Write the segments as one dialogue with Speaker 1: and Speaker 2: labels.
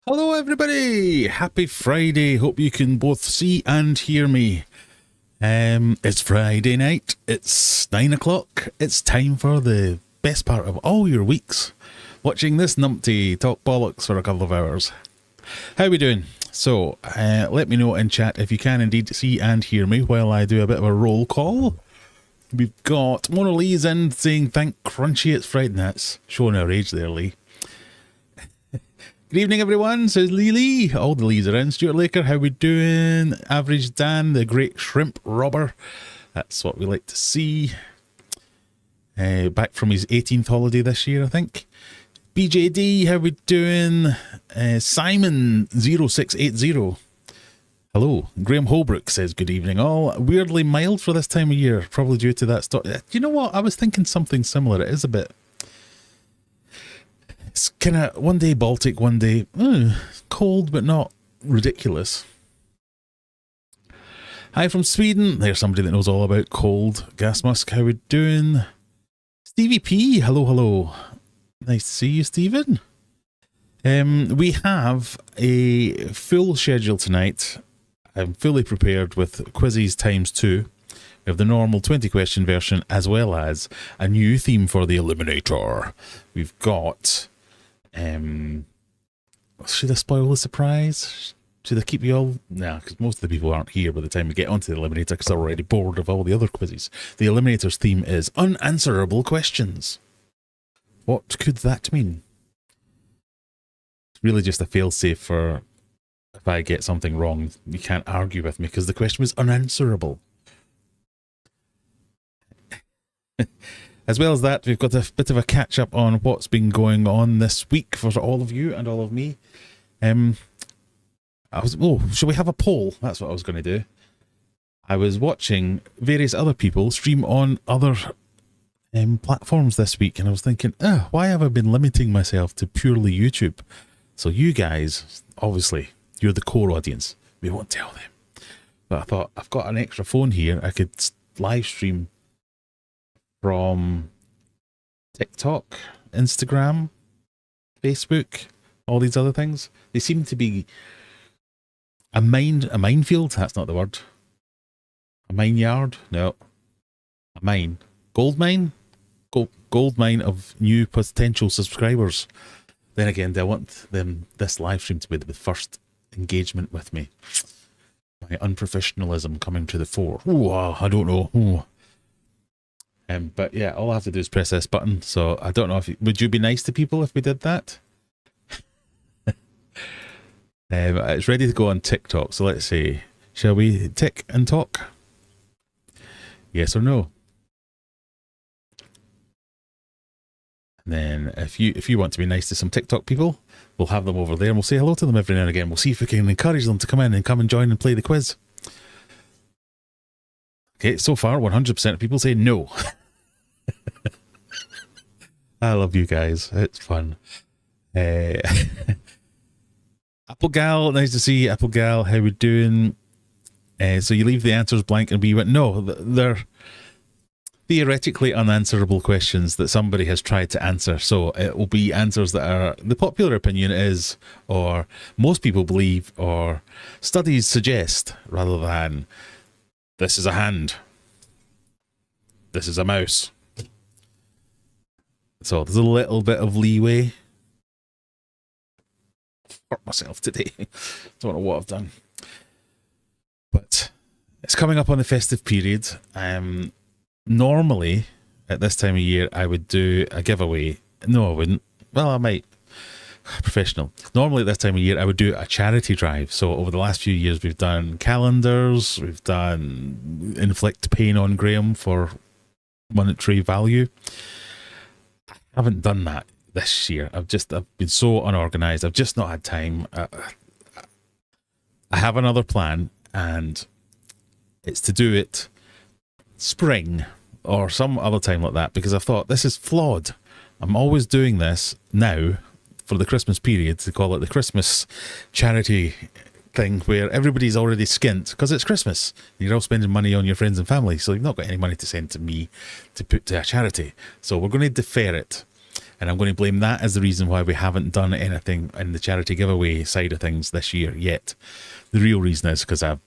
Speaker 1: Hello everybody! Happy Friday. Hope you can both see and hear me. It's Friday night. It's 9 o'clock. It's time for the best part of all your weeks. Watching this numpty talk bollocks for a couple of hours. How are we doing? So, let me know in chat if you can indeed see and hear me while I do a bit of a roll call. We've got Mona Lee's in saying, thank Crunchy it's Friday. That's showing our age there, Lee. Good evening, everyone, says Lee. All the Lees are in. Stuart Laker, how we doing? Average Dan, the great shrimp robber. That's what we like to see. Back from his 18th holiday this year, I think. BJD, how we doing? Simon0680. Hello. Graham Holbrook says, good evening all. Weirdly mild for this time of year, probably due to that stuff. You know what? I was thinking something similar. It is a bit... It's kind of one day Baltic, one day cold, but not ridiculous. Hi from Sweden. There's somebody that knows all about cold. Gas Musk, how we doing? Stevie P, hello, hello. Nice to see you, Stephen. We have a full schedule tonight. I'm fully prepared with quizzes times 2. We have the normal 20 question version as well as a new theme for the Eliminator. We've got... should I spoil the surprise? Should I keep you all... Nah, because most of the people aren't here by the time we get onto the Eliminator because they're already bored of all the other quizzes. The Eliminator's theme is unanswerable questions. What could that mean? It's really just a fail-safe for if I get something wrong, you can't argue with me because the question was unanswerable. As well as that, we've got a bit of a catch-up on what's been going on this week for all of you and all of me. Shall we have a poll? That's what I was going to do. I was watching various other people stream on other platforms this week, and I was thinking, why have I been limiting myself to purely YouTube? So you guys, obviously, you're the core audience. We won't tell them. But I thought, I've got an extra phone here. I could live stream from TikTok, Instagram, Facebook, all these other things. They seem to be a minefield. That's not the word. A mine yard? No. A mine. Gold mine? Gold mine of new potential subscribers. Then again, I want this live stream to be the first engagement with me. My unprofessionalism coming to the fore. Ooh, I don't know. Ooh. But yeah, all I have to do is press this button. So I don't know if would you be nice to people if we did that? It's ready to go on TikTok. So let's see. Shall we tick and talk? Yes or no? And then if you want to be nice to some TikTok people, we'll have them over there and we'll say hello to them every now and again. We'll see if we can encourage them to come in and join and play the quiz. Okay, so far 100% of people say no. I love you guys. It's fun. Applegal, nice to see you, Applegal. How we doing? So you leave the answers blank and we went, no, they're theoretically unanswerable questions that somebody has tried to answer. So it will be answers that are, the popular opinion is, or most people believe, or studies suggest, rather than this is a hand. This is a mouse. So there's a little bit of leeway. Hurt myself today. Don't know what I've done. But it's coming up on the festive period. Normally, at this time of year, I would do a giveaway. No, I wouldn't. Well, I might. Professional. Normally at this time of year, I would do a charity drive. So over the last few years, we've done calendars. We've done inflict pain on Graham for monetary value. I haven't done that this year. I've been so unorganized. I've just not had time. I have another plan, and it's to do it spring or some other time like that, because I've thought this is flawed. I'm always doing this now for the Christmas period, to call it the Christmas charity thing, where everybody's already skint because it's Christmas. You're all spending money on your friends and family, so you've not got any money to send to me to put to a charity. So we're going to defer it. And I'm going to blame that as the reason why we haven't done anything in the charity giveaway side of things this year yet. The real reason is because I've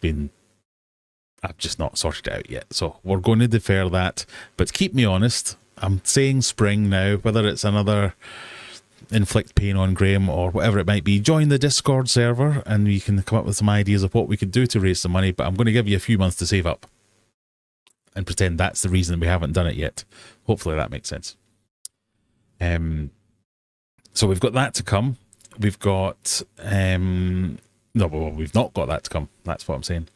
Speaker 1: just not sorted it out yet. So we're going to defer that. But keep me honest, I'm saying spring now, whether it's another inflict pain on Graham or whatever it might be. Join the Discord server and we can come up with some ideas of what we could do to raise some money. But I'm going to give you a few months to save up and pretend that's the reason we haven't done it yet. Hopefully that makes sense. So we've got that to come. We've got no, well, we've not got that to come. That's what I'm saying.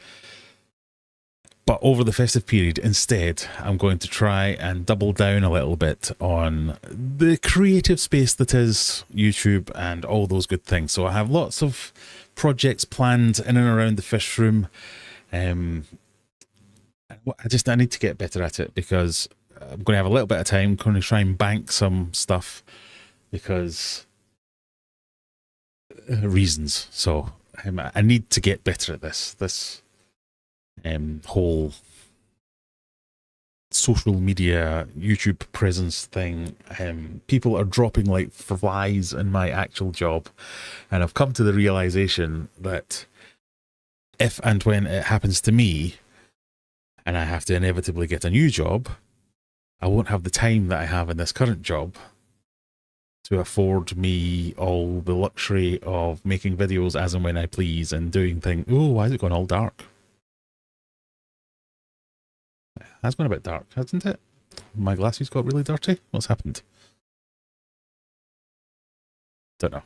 Speaker 1: But over the festive period, instead, I'm going to try and double down a little bit on the creative space that is YouTube and all those good things. So I have lots of projects planned in and around the fish room. I need to get better at it because I'm going to have a little bit of time. I'm going to try and bank some stuff because reasons. So I need to get better at this whole social media YouTube presence thing. People are dropping like flies in my actual job, and I've come to the realization that if and when it happens to me and I have to inevitably get a new job, I won't have the time that I have in this current job to afford me all the luxury of making videos as and when I please and doing things. Oh, why is it going all dark? That's gone a bit dark, hasn't it? My glasses got really dirty. What's happened? Don't know.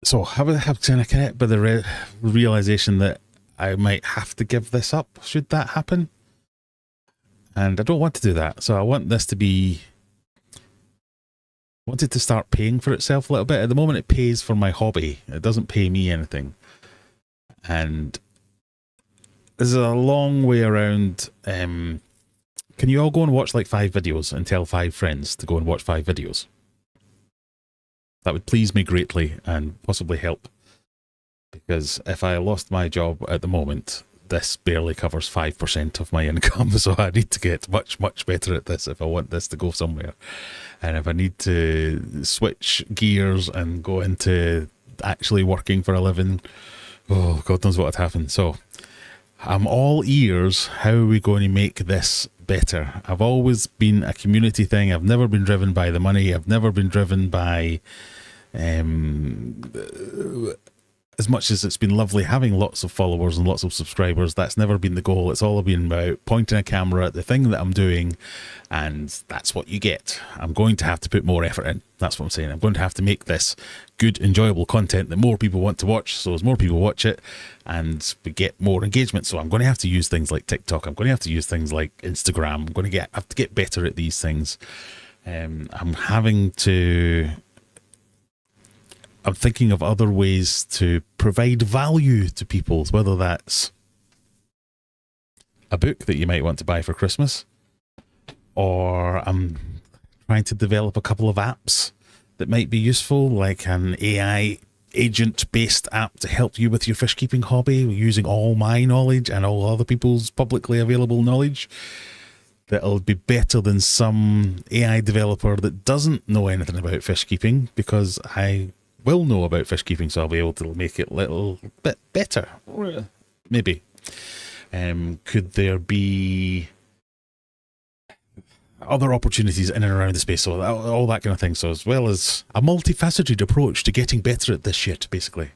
Speaker 1: So have kind of connect with the realization that I might have to give this up should that happen, and I don't want to do that. So I want this to be. Wanted to start paying for itself a little bit. At the moment it pays for my hobby. It doesn't pay me anything. And there's a long way around. Can you all go and watch like 5 videos and tell 5 friends to go and watch 5 videos? That would please me greatly and possibly help. Because if I lost my job at the moment, this barely covers 5% of my income, so I need to get much, much better at this if I want this to go somewhere. And if I need to switch gears and go into actually working for a living, oh, God knows what would happen. So I'm all ears. How are we going to make this better? I've always been a community thing. I've never been driven by the money. I've never been driven by as much as it's been lovely having lots of followers and lots of subscribers, that's never been the goal. It's all been about pointing a camera at the thing that I'm doing, and that's what you get. I'm going to have to put more effort in. That's what I'm saying. I'm going to have to make this good, enjoyable content that more people want to watch. So as more people watch it and we get more engagement. So I'm going to have to use things like TikTok. I'm going to have to use things like Instagram. I'm going to have to get better at these things. I'm thinking of other ways to provide value to people, whether that's a book that you might want to buy for Christmas, or I'm trying to develop a couple of apps that might be useful, like an AI agent-based app to help you with your fish keeping hobby using all my knowledge and all other people's publicly available knowledge. That'll be better than some AI developer that doesn't know anything about fish keeping, because I will know about fish keeping, so I'll be able to make it a little bit better. Maybe. Could there be other opportunities in and around the space? So all that kind of thing. So as well as a multifaceted approach to getting better at this shit, basically.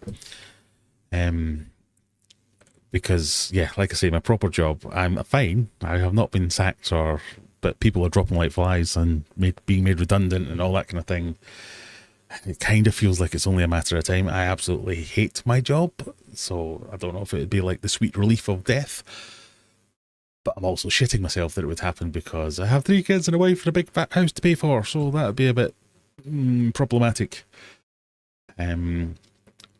Speaker 1: Because, yeah, like I say, my proper job, I'm fine. I have not been sacked, but people are dropping like flies and being made redundant and all that kind of thing. It kind of feels like it's only a matter of time. I absolutely hate my job, so I don't know if it would be like the sweet relief of death. But I'm also shitting myself that it would happen because I have 3 kids and a wife and a big fat house to pay for, so that would be a bit problematic. And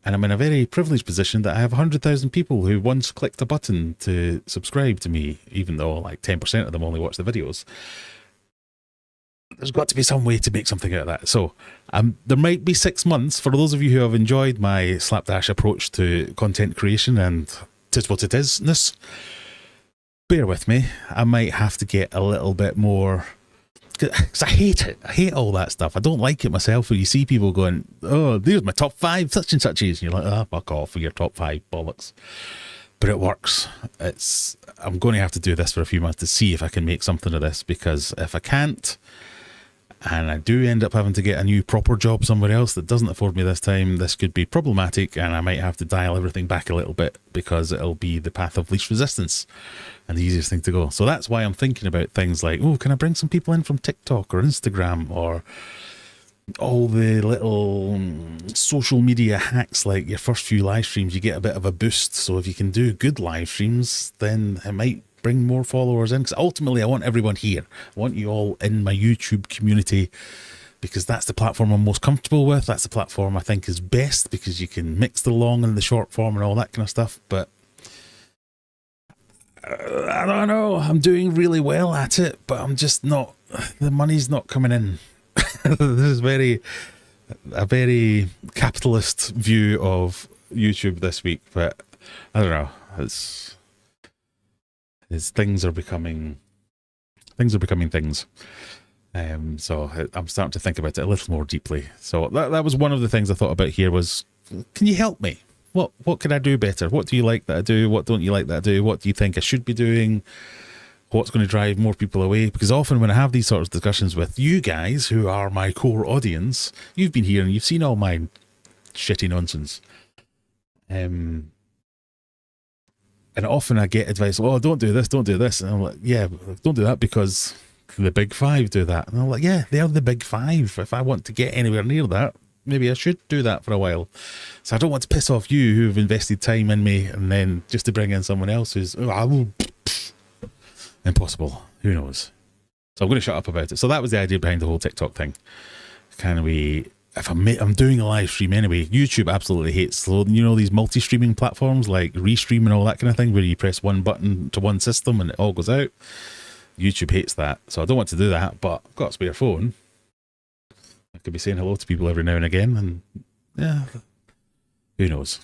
Speaker 1: I'm in a very privileged position that I have 100,000 people who once clicked a button to subscribe to me, even though like 10% of them only watch the videos. There's got to be some way to make something out of that. So there might be 6 months for those of you who have enjoyed my slapdash approach to content creation and tis what it isness. bear with me. I might have to get a little bit more, because I hate it. I hate all that stuff. I don't like it myself. When you see people going, oh, there's my top 5 such and such is, and you're like, oh, fuck off with your top 5 bollocks. But it works. I'm going to have to do this for a few months to see if I can make something of this, because if I can't, and I do end up having to get a new proper job somewhere else that doesn't afford me this time, this could be problematic, and I might have to dial everything back a little bit, because it'll be the path of least resistance and the easiest thing to go. So that's why I'm thinking about things like, oh, can I bring some people in from TikTok or Instagram, or all the little social media hacks, like your first few live streams, you get a bit of a boost. So if you can do good live streams, then it might bring more followers in, because ultimately I want everyone here. I want you all in my YouTube community, because that's the platform I'm most comfortable with. That's the platform I think is best, because you can mix the long and the short form and all that kind of stuff. But I don't know, I'm doing really well at it, but I'm just not, the money's not coming in. This is a very capitalist view of YouTube this week, but I don't know, it's things are becoming things. So I'm starting to think about it a little more deeply. So that was one of the things I thought about here was, can you help me? What can I do better? What do you like that I do? What don't you like that I do? What do you think I should be doing? What's going to drive more people away? Because often when I have these sorts of discussions with you guys, who are my core audience, you've been here and you've seen all my shitty nonsense. And often I get advice, oh, don't do this, don't do this. And I'm like, yeah, don't do that because the big 5 do that. And I'm like, yeah, they're the big 5. If I want to get anywhere near that, maybe I should do that for a while. So I don't want to piss off you who've invested time in me, and then just to bring in someone else who's, oh, I will, impossible. Who knows? So I'm going to shut up about it. So that was the idea behind the whole TikTok thing. Can we, if I'm doing a live stream anyway, YouTube absolutely hates, so you know, these multi-streaming platforms like Restream and all that kind of thing, where you press one button to one system and it all goes out. YouTube hates that. So I don't want to do that, but I've got a spare phone. I could be saying hello to people every now and again, and yeah, who knows?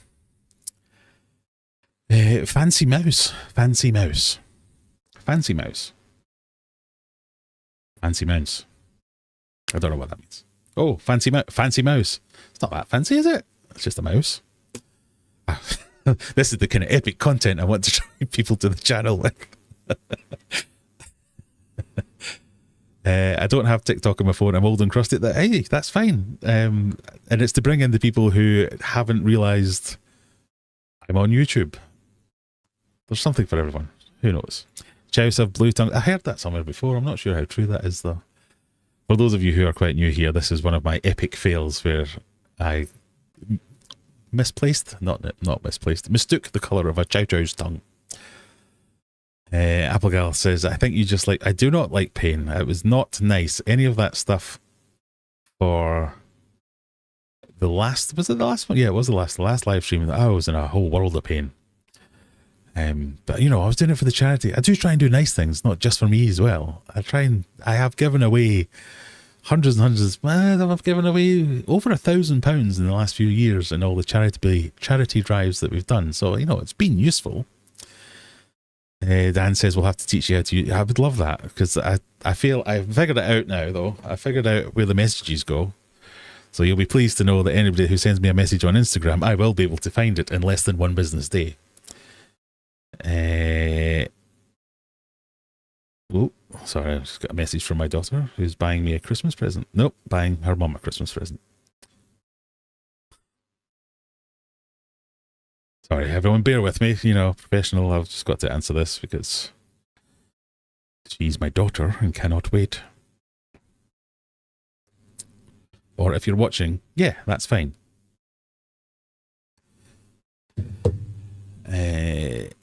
Speaker 1: Fancy mouse. Fancy mouse. Fancy mouse. Fancy mouse. I don't know what that means. Oh, fancy mouse. It's not that fancy, is it? It's just a mouse. This is the kind of epic content I want to drive people to the channel with. I don't have TikTok on my phone. I'm old and crusty. Hey, that's fine. And it's to bring in the people who haven't realised I'm on YouTube. There's something for everyone. Who knows? Chouse have blue tongue. I heard that somewhere before. I'm not sure how true that is, though. For those of you who are quite new here, this is one of my epic fails where I mistook the colour of a chow chow's tongue. Applegal says, I think you just like, I do not like pain. It was not nice. Any of that stuff for the last, was it the last one? Yeah, it was the last live stream. I was in a whole world of pain. But you know, I was doing it for the charity. I do try and do nice things, not just for me as well. I have given away hundreds and hundreds. I've given away over £1,000 in the last few years in all the charity drives that we've done. So, you know, it's been useful. Dan says we'll have to teach you how to. I would love that, because I feel I've figured it out now, though. I figured out where the messages go. So you'll be pleased to know that anybody who sends me a message on Instagram, I will be able to find it in less than one business day. Oh, sorry, I just got a message from my daughter who's buying me a Christmas present. Nope, buying her mum a Christmas present. Sorry, everyone, bear with me. You know, professional, I've just got to answer this because she's my daughter and cannot wait. Or if you're watching, yeah, that's fine.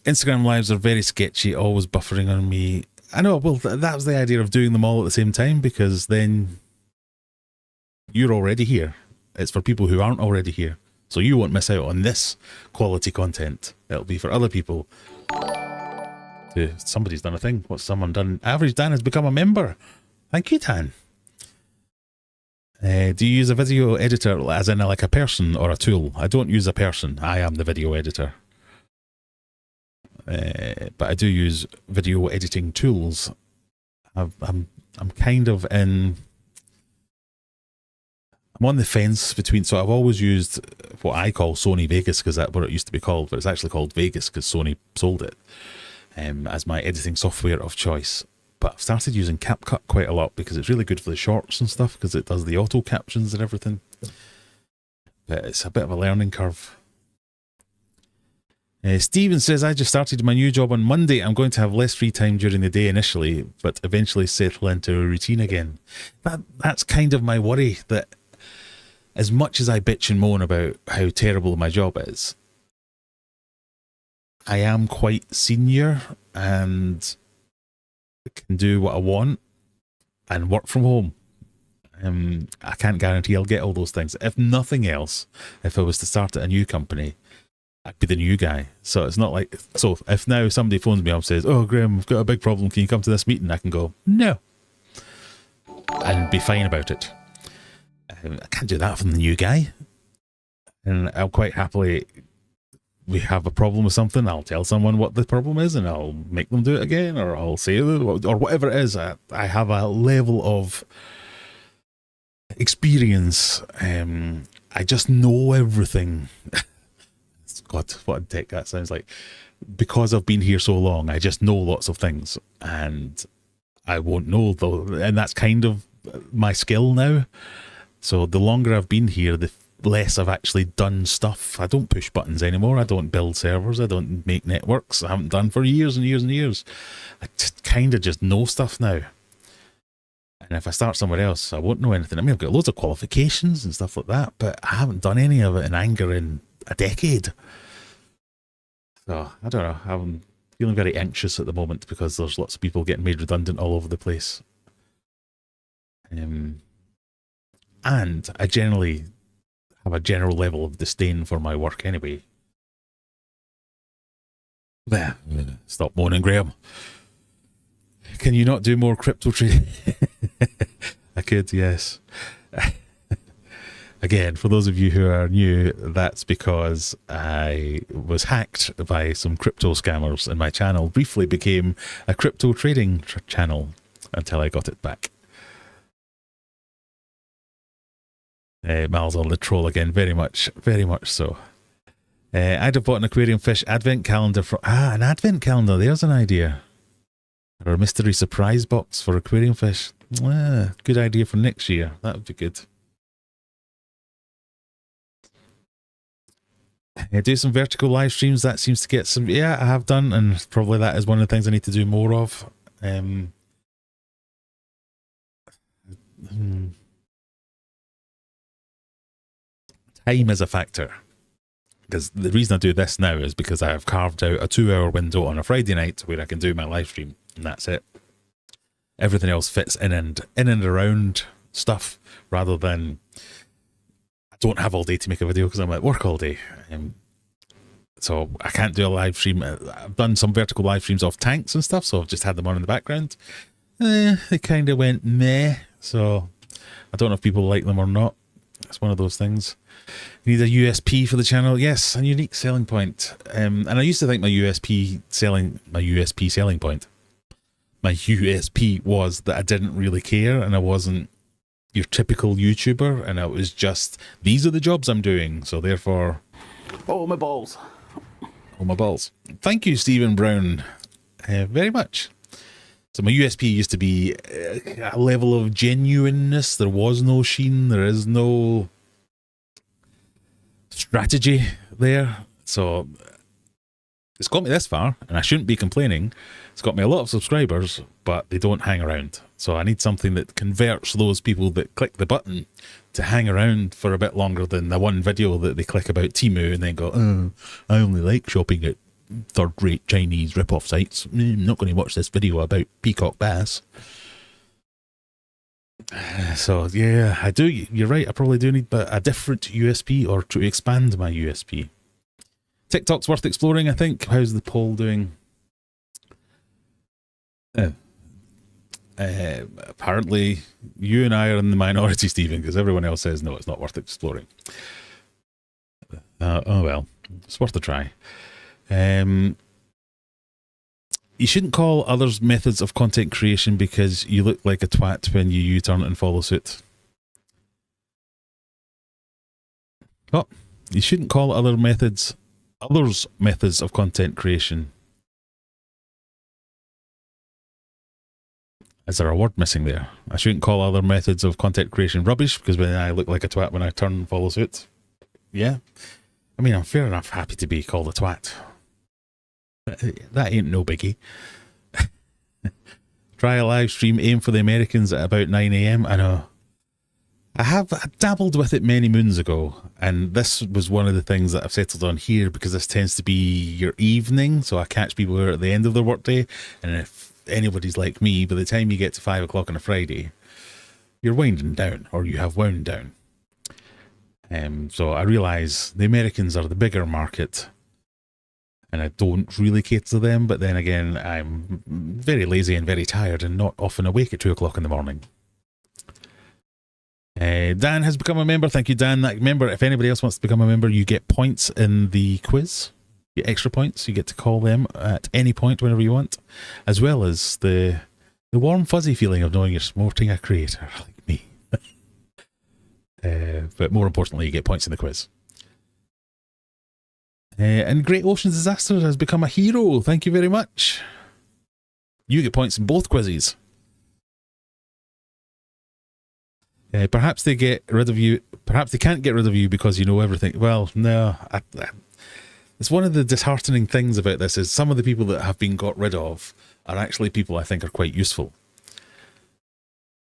Speaker 1: Instagram lives are very sketchy, always buffering on me. I know, well, that was the idea of doing them all at the same time, because then you're already here. It's for people who aren't already here. So you won't miss out on this quality content. It'll be for other people. Somebody's done a thing. What's someone done? Average Dan has become a member. Thank you, Dan. Do you use a video editor as in like a person or a tool? I don't use a person. I am the video editor. but I do use video editing tools. I'm kind of in. I'm on the fence between. So I've always used what I call Sony Vegas, because that's what it used to be called, but it's actually called Vegas because Sony sold it as my editing software of choice. But I've started using CapCut quite a lot because it's really good for the shorts and stuff, because it does the auto captions and everything. But it's a bit of a learning curve. Stephen says, I just started my new job on Monday. I'm going to have less free time during the day initially, but eventually settle into a routine again. That's kind of my worry, that as much as I bitch and moan about how terrible my job is, I am quite senior and can do what I want and work from home. I can't guarantee I'll get all those things. If nothing else, if I was to start at a new company, I'd be the new guy. So it's not like, so if now somebody phones me up and says, oh Graham, I've got a big problem, can you come to this meeting? I can go, no, and be fine about it. I can't do that from the new guy. And I'll quite happily, we have a problem with something, I'll tell someone what the problem is and I'll make them do it again, or I'll say, or whatever it is. I have a level of experience. I just know everything. God, what a dick that sounds like. Because I've been here so long, I just know lots of things, and I won't know though, and that's kind of my skill now. So the longer I've been here, the less I've actually done stuff. I don't push buttons anymore. I don't build servers. I don't make networks. I haven't done for years and years and years. I kind of just know stuff now. And if I start somewhere else, I won't know anything. I mean, I've got loads of qualifications and stuff like that, but I haven't done any of it in anger in a decade. So, I don't know. I'm feeling very anxious at the moment because there's lots of people getting made redundant all over the place. And I generally have a general level of disdain for my work anyway. There. Stop moaning, Graham. Can you not do more crypto trading? I could, yes. Again, for those of you who are new, that's because I was hacked by some crypto scammers and my channel briefly became a crypto trading channel until I got it back. Miles on the troll again, very much so. I'd have bought an aquarium fish advent calendar for... an advent calendar, there's an idea. Or a mystery surprise box for aquarium fish. Good idea for next year, that would be good. Do some vertical live streams. That seems to get some. Yeah, I have done, and probably that is one of the things I need to do more of. Time is a factor, because the reason I do this now is because I have carved out a 2-hour window on a Friday night where I can do my live stream, and that's it. Everything else fits in and around stuff, rather than I don't have all day to make a video because I'm at work all day. So I can't do a live stream. I've done some vertical live streams off tanks and stuff, so I've just had them on in the background. They kind of went meh, so I don't know if people like them or not. It's one of those things. You need a USP for the channel. Yes, a unique selling point. And I used to think my USP selling point, my USP was that I didn't really care and I wasn't your typical YouTuber, and it was just, these are the jobs I'm doing, so therefore... Oh, my balls. Oh, my balls. Thank you, Stephen Brown, very much. So my USP used to be a level of genuineness. There was no sheen. There is no strategy there. So it's got me this far, and I shouldn't be complaining. It's got me a lot of subscribers, but they don't hang around. So I need something that converts those people that click the button to hang around for a bit longer than the one video that they click about Temu and then go, oh, I only like shopping at third-rate Chinese rip-off sites. I'm not going to watch this video about peacock bass. So, yeah, I do. You're right. I probably do need a different USP, or to expand my USP. TikTok's worth exploring, I think. How's the poll doing? Apparently, you and I are in the minority, Stephen, because everyone else says, no, it's not worth exploring. Oh, well, it's worth a try. You shouldn't call others methods of content creation because you look like a twat when you U-turn and follow suit. Oh, you shouldn't call others methods of content creation. Is there a word missing there? I shouldn't call other methods of content creation rubbish because when I look like a twat when I turn and follow suit. Yeah. I mean, I'm fair enough happy to be called a twat. That ain't no biggie. Try a live stream, aim for the Americans at about 9 a.m. I know. I dabbled with it many moons ago, and this was one of the things that I've settled on here because this tends to be your evening, so I catch people who are at the end of their workday, and if anybody's like me, by the time you get to 5 o'clock on a Friday, you're winding down, or you have wound down. So I realise the Americans are the bigger market, and I don't really cater to them, but then again, I'm very lazy and very tired and not often awake at 2 o'clock in the morning. Dan has become a member. Thank you, Dan. Remember, if anybody else wants to become a member, you get points in the quiz. You get extra points. You get to call them at any point whenever you want, as well as the warm, fuzzy feeling of knowing you're supporting a creator like me. But more importantly, you get points in the quiz. And Great Ocean Disaster has become a hero. Thank you very much. You get points in both quizzes. Perhaps they get rid of you. Perhaps they can't get rid of you because you know everything. Well, no. It's one of the disheartening things about this is some of the people that have been got rid of are actually people I think are quite useful.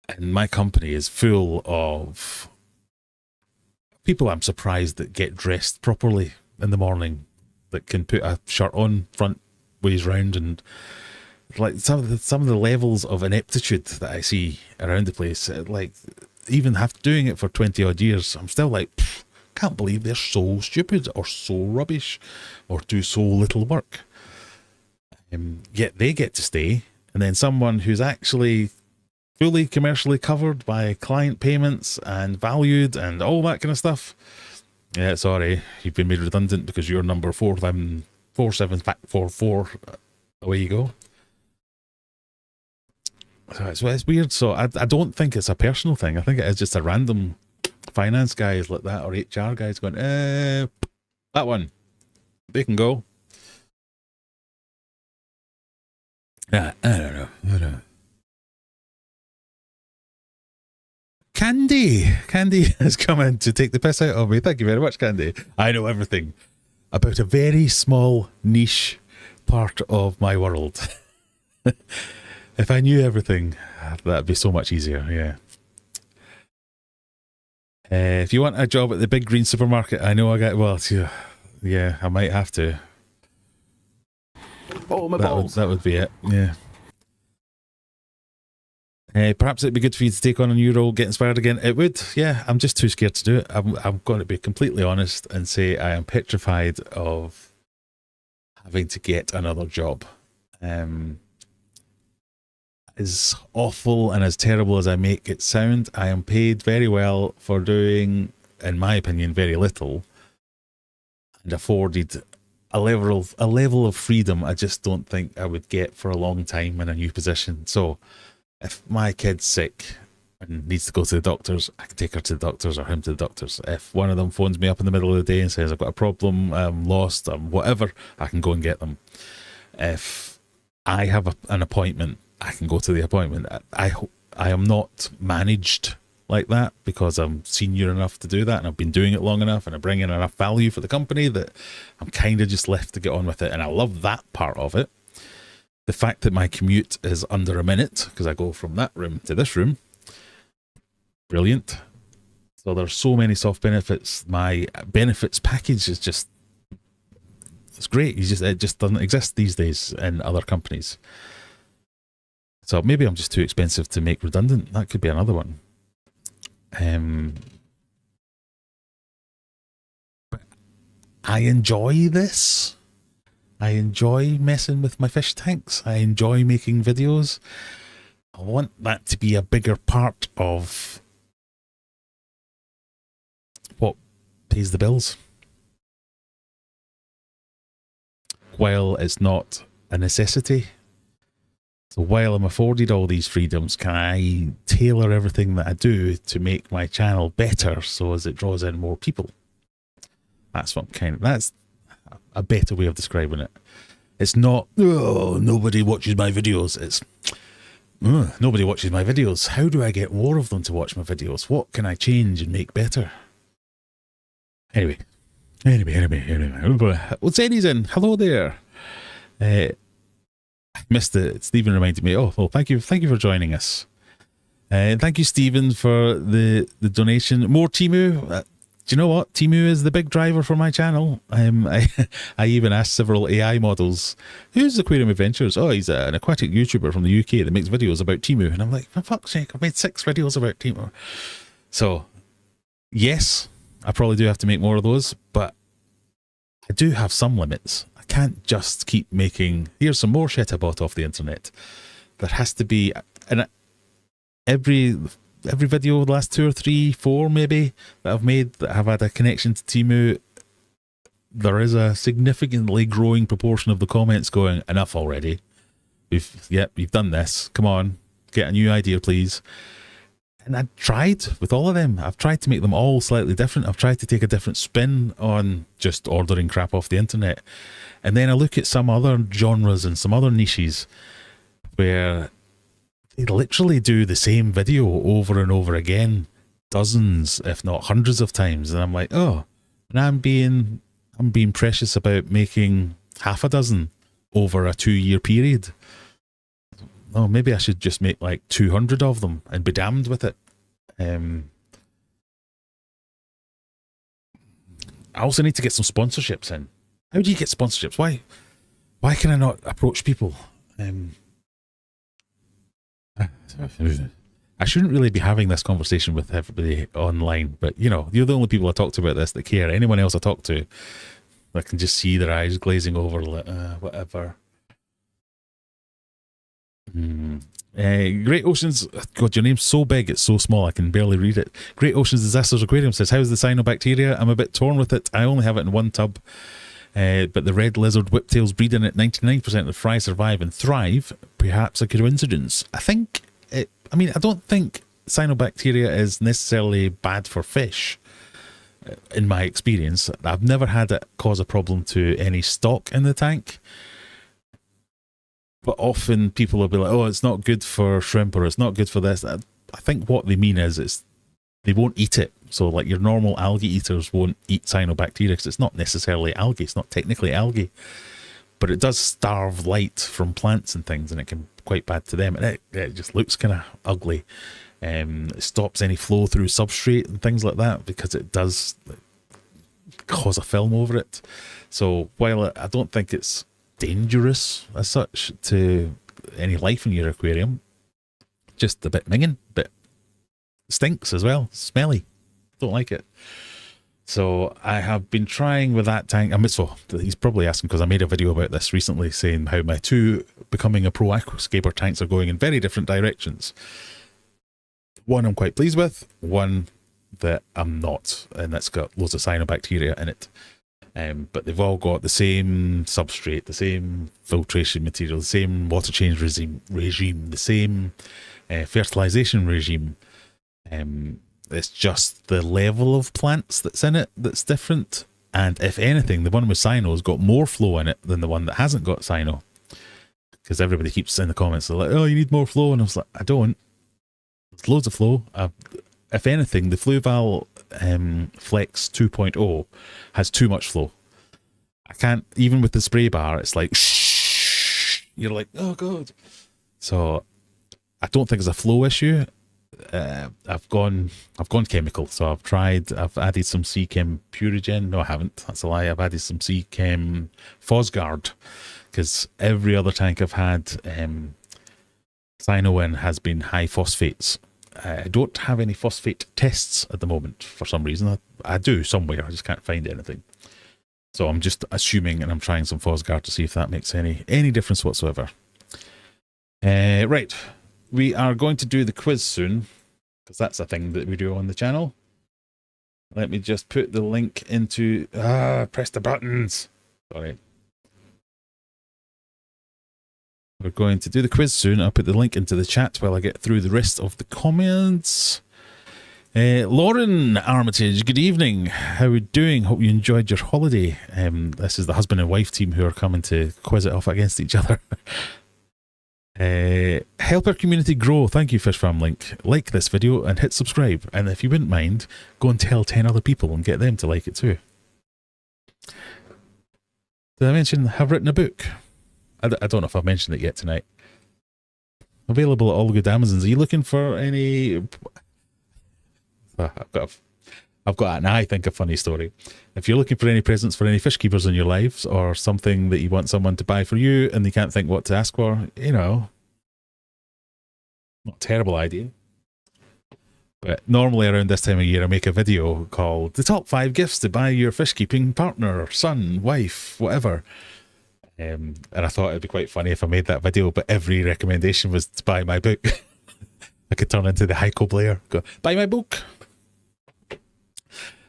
Speaker 1: And my company is full of people I'm surprised that get dressed properly in the morning, that can put a shirt on front ways round, and like some of the levels of ineptitude that I see around the place, like even doing it for 20 odd years, I'm still like, can't believe they're so stupid or so rubbish or do so little work. Yet they get to stay, and then someone who's actually fully commercially covered by client payments and valued and all that kind of stuff. Yeah, sorry, you've been made redundant because you're number 4744. Away you go. So it's weird. So I don't think it's a personal thing. I think it is just a random finance guys like that or HR guys going, that one, they can go. I don't know. Candy has come in to take the piss out of me. Thank you very much, Candy. I know everything about a very small niche part of my world. If I knew everything, that'd be so much easier. Yeah. If you want a job at the big green supermarket, I know I got. Well, yeah, I might have to.
Speaker 2: Oh, my balls.
Speaker 1: That would be it. Yeah. Perhaps it'd be good for you to take on a new role, get inspired again. It would, yeah. I'm just too scared to do it. I'm going to be completely honest and say I am petrified of having to get another job. As awful and as terrible as I make it sound, I am paid very well for doing, in my opinion, very little, and afforded a level of freedom I just don't think I would get for a long time in a new position. So if my kid's sick and needs to go to the doctors, I can take her to the doctors or him to the doctors. If one of them phones me up in the middle of the day and says, I've got a problem, I'm lost, I'm whatever, I can go and get them. If I have an appointment, I can go to the appointment. I am not managed like that because I'm senior enough to do that, and I've been doing it long enough, and I bring in enough value for the company that I'm kind of just left to get on with it. And I love that part of it. The fact that my commute is under a minute because I go from that room to this room, brilliant. So there's so many soft benefits. My benefits package is just, it's great. It just doesn't exist these days in other companies. So maybe I'm just too expensive to make redundant. That could be another one. But I enjoy this. I enjoy messing with my fish tanks. I enjoy making videos. I want that to be a bigger part of what pays the bills. While it's not a necessity, So while I'm afforded all these freedoms, can I tailor everything that I do to make my channel better so as it draws in more people? That's that's a better way of describing it. It's not, oh, nobody watches my videos. It's, nobody watches my videos. How do I get more of them to watch my videos? What can I change and make better? Anyway. Well, Zeddy's in. Hello there. Missed it. Stephen reminded me. Oh, well, thank you for joining us. Thank you, Stephen, for the donation. More Timu. Do you know what? Timu is the big driver for my channel. I even asked several AI models, who's Aquarium Adventures? Oh, he's an aquatic YouTuber from the UK that makes videos about Timu. And I'm like, for fuck's sake, I've made 6 videos about Timu. So, yes, I probably do have to make more of those, but I do have some limits. I can't just keep making, here's some more shit I bought off the internet. There has to be, and every video, the last 2 or 3, 4 maybe, that I've made that have had a connection to Timu, there is a significantly growing proportion of the comments going, enough already. You've done this. Come on, get a new idea, please. And I tried with all of them. I've tried to make them all slightly different. I've tried to take a different spin on just ordering crap off the internet. And then I look at some other genres and some other niches where they literally do the same video over and over again, dozens, if not hundreds of times. And I'm like, oh, and I'm being precious about making half a dozen over a 2-year period. Oh, maybe I should just make like 200 of them and be damned with it. I also need to get some sponsorships in. How do you get sponsorships? Why can I not approach people? I shouldn't really be having this conversation with everybody online, but you know, you're the only people I talk to about this that care. Anyone else I talk to, I can just see their eyes glazing over, whatever. Great Oceans, God, your name's so big, it's so small, I can barely read it. Great Oceans Disasters Aquarium says, how's the cyanobacteria? I'm a bit torn with it. I only have it in 1 tub, but the red lizard whiptails breed in it. 99% of the fry survive and thrive. Perhaps a coincidence. I don't think cyanobacteria is necessarily bad for fish, in my experience. I've never had it cause a problem to any stock in the tank. But often people will be like, oh, it's not good for shrimp, or it's not good for this. I think what they mean is they won't eat it. So like your normal algae eaters won't eat cyanobacteria because it's not necessarily algae. It's not technically algae. But it does starve light from plants and things, and it can be quite bad to them. And it just looks kind of ugly. It stops any flow through substrate and things like that because it does cause a film over it. So while I don't think it's dangerous as such to any life in your aquarium, just a bit minging, bit stinks as well, smelly, don't like it. So I have been trying with that tank. So he's probably asking because I made a video about this recently saying how my 2 becoming a pro aquascaper tanks are going in very different directions. One I'm quite pleased with, one that I'm not, and that's got loads of cyanobacteria in it. But they've all got the same substrate, the same filtration material, the same water change regime, the same fertilization regime. It's just the level of plants that's in it that's different. And if anything, the one with cyano has got more flow in it than the one that hasn't got cyano. Because everybody keeps in the comments, they're like, oh, you need more flow. And I was like, I don't. There's loads of flow. If anything, the Fluval Flex 2.0 has too much flow. I can't, even with the spray bar, it's like, shh, you're like, oh God. So I don't think it's a flow issue. I've gone chemical. So I've added some Seachem Purigen. No, I haven't. That's a lie. I've added some Seachem Fosguard because every other tank I've had cyano in has been high phosphates. I don't have any phosphate tests at the moment for some reason. I do somewhere, I just can't find anything. So I'm just assuming, and I'm trying some Fosguard to see if that makes any difference whatsoever. Right, we are going to do the quiz soon, because that's a thing that we do on the channel. Let me just put the link into... press the buttons! Sorry. We're going to do the quiz soon. I'll put the link into the chat while I get through the rest of the comments. Lauren Armitage, good evening. How are we doing? Hope you enjoyed your holiday. This is the husband and wife team who are coming to quiz it off against each other. Help our community grow. Thank you, Fish Farm Link. Like this video and hit subscribe. And if you wouldn't mind, go and tell 10 other people and get them to like it too. Did I mention I've written a book? I don't know if I've mentioned it yet tonight. Available at all the good Amazons. Are you looking for any... I've got an I think a funny story. If you're looking for any presents for any fish keepers in your lives, or something that you want someone to buy for you and they can't think what to ask for, you know, not a terrible idea. But normally around this time of year I make a video called the top 5 gifts to buy your fish keeping partner, son, wife, whatever. And I thought it'd be quite funny if I made that video, but every recommendation was to buy my book. I could turn into the Heiko Blair, go, buy my book.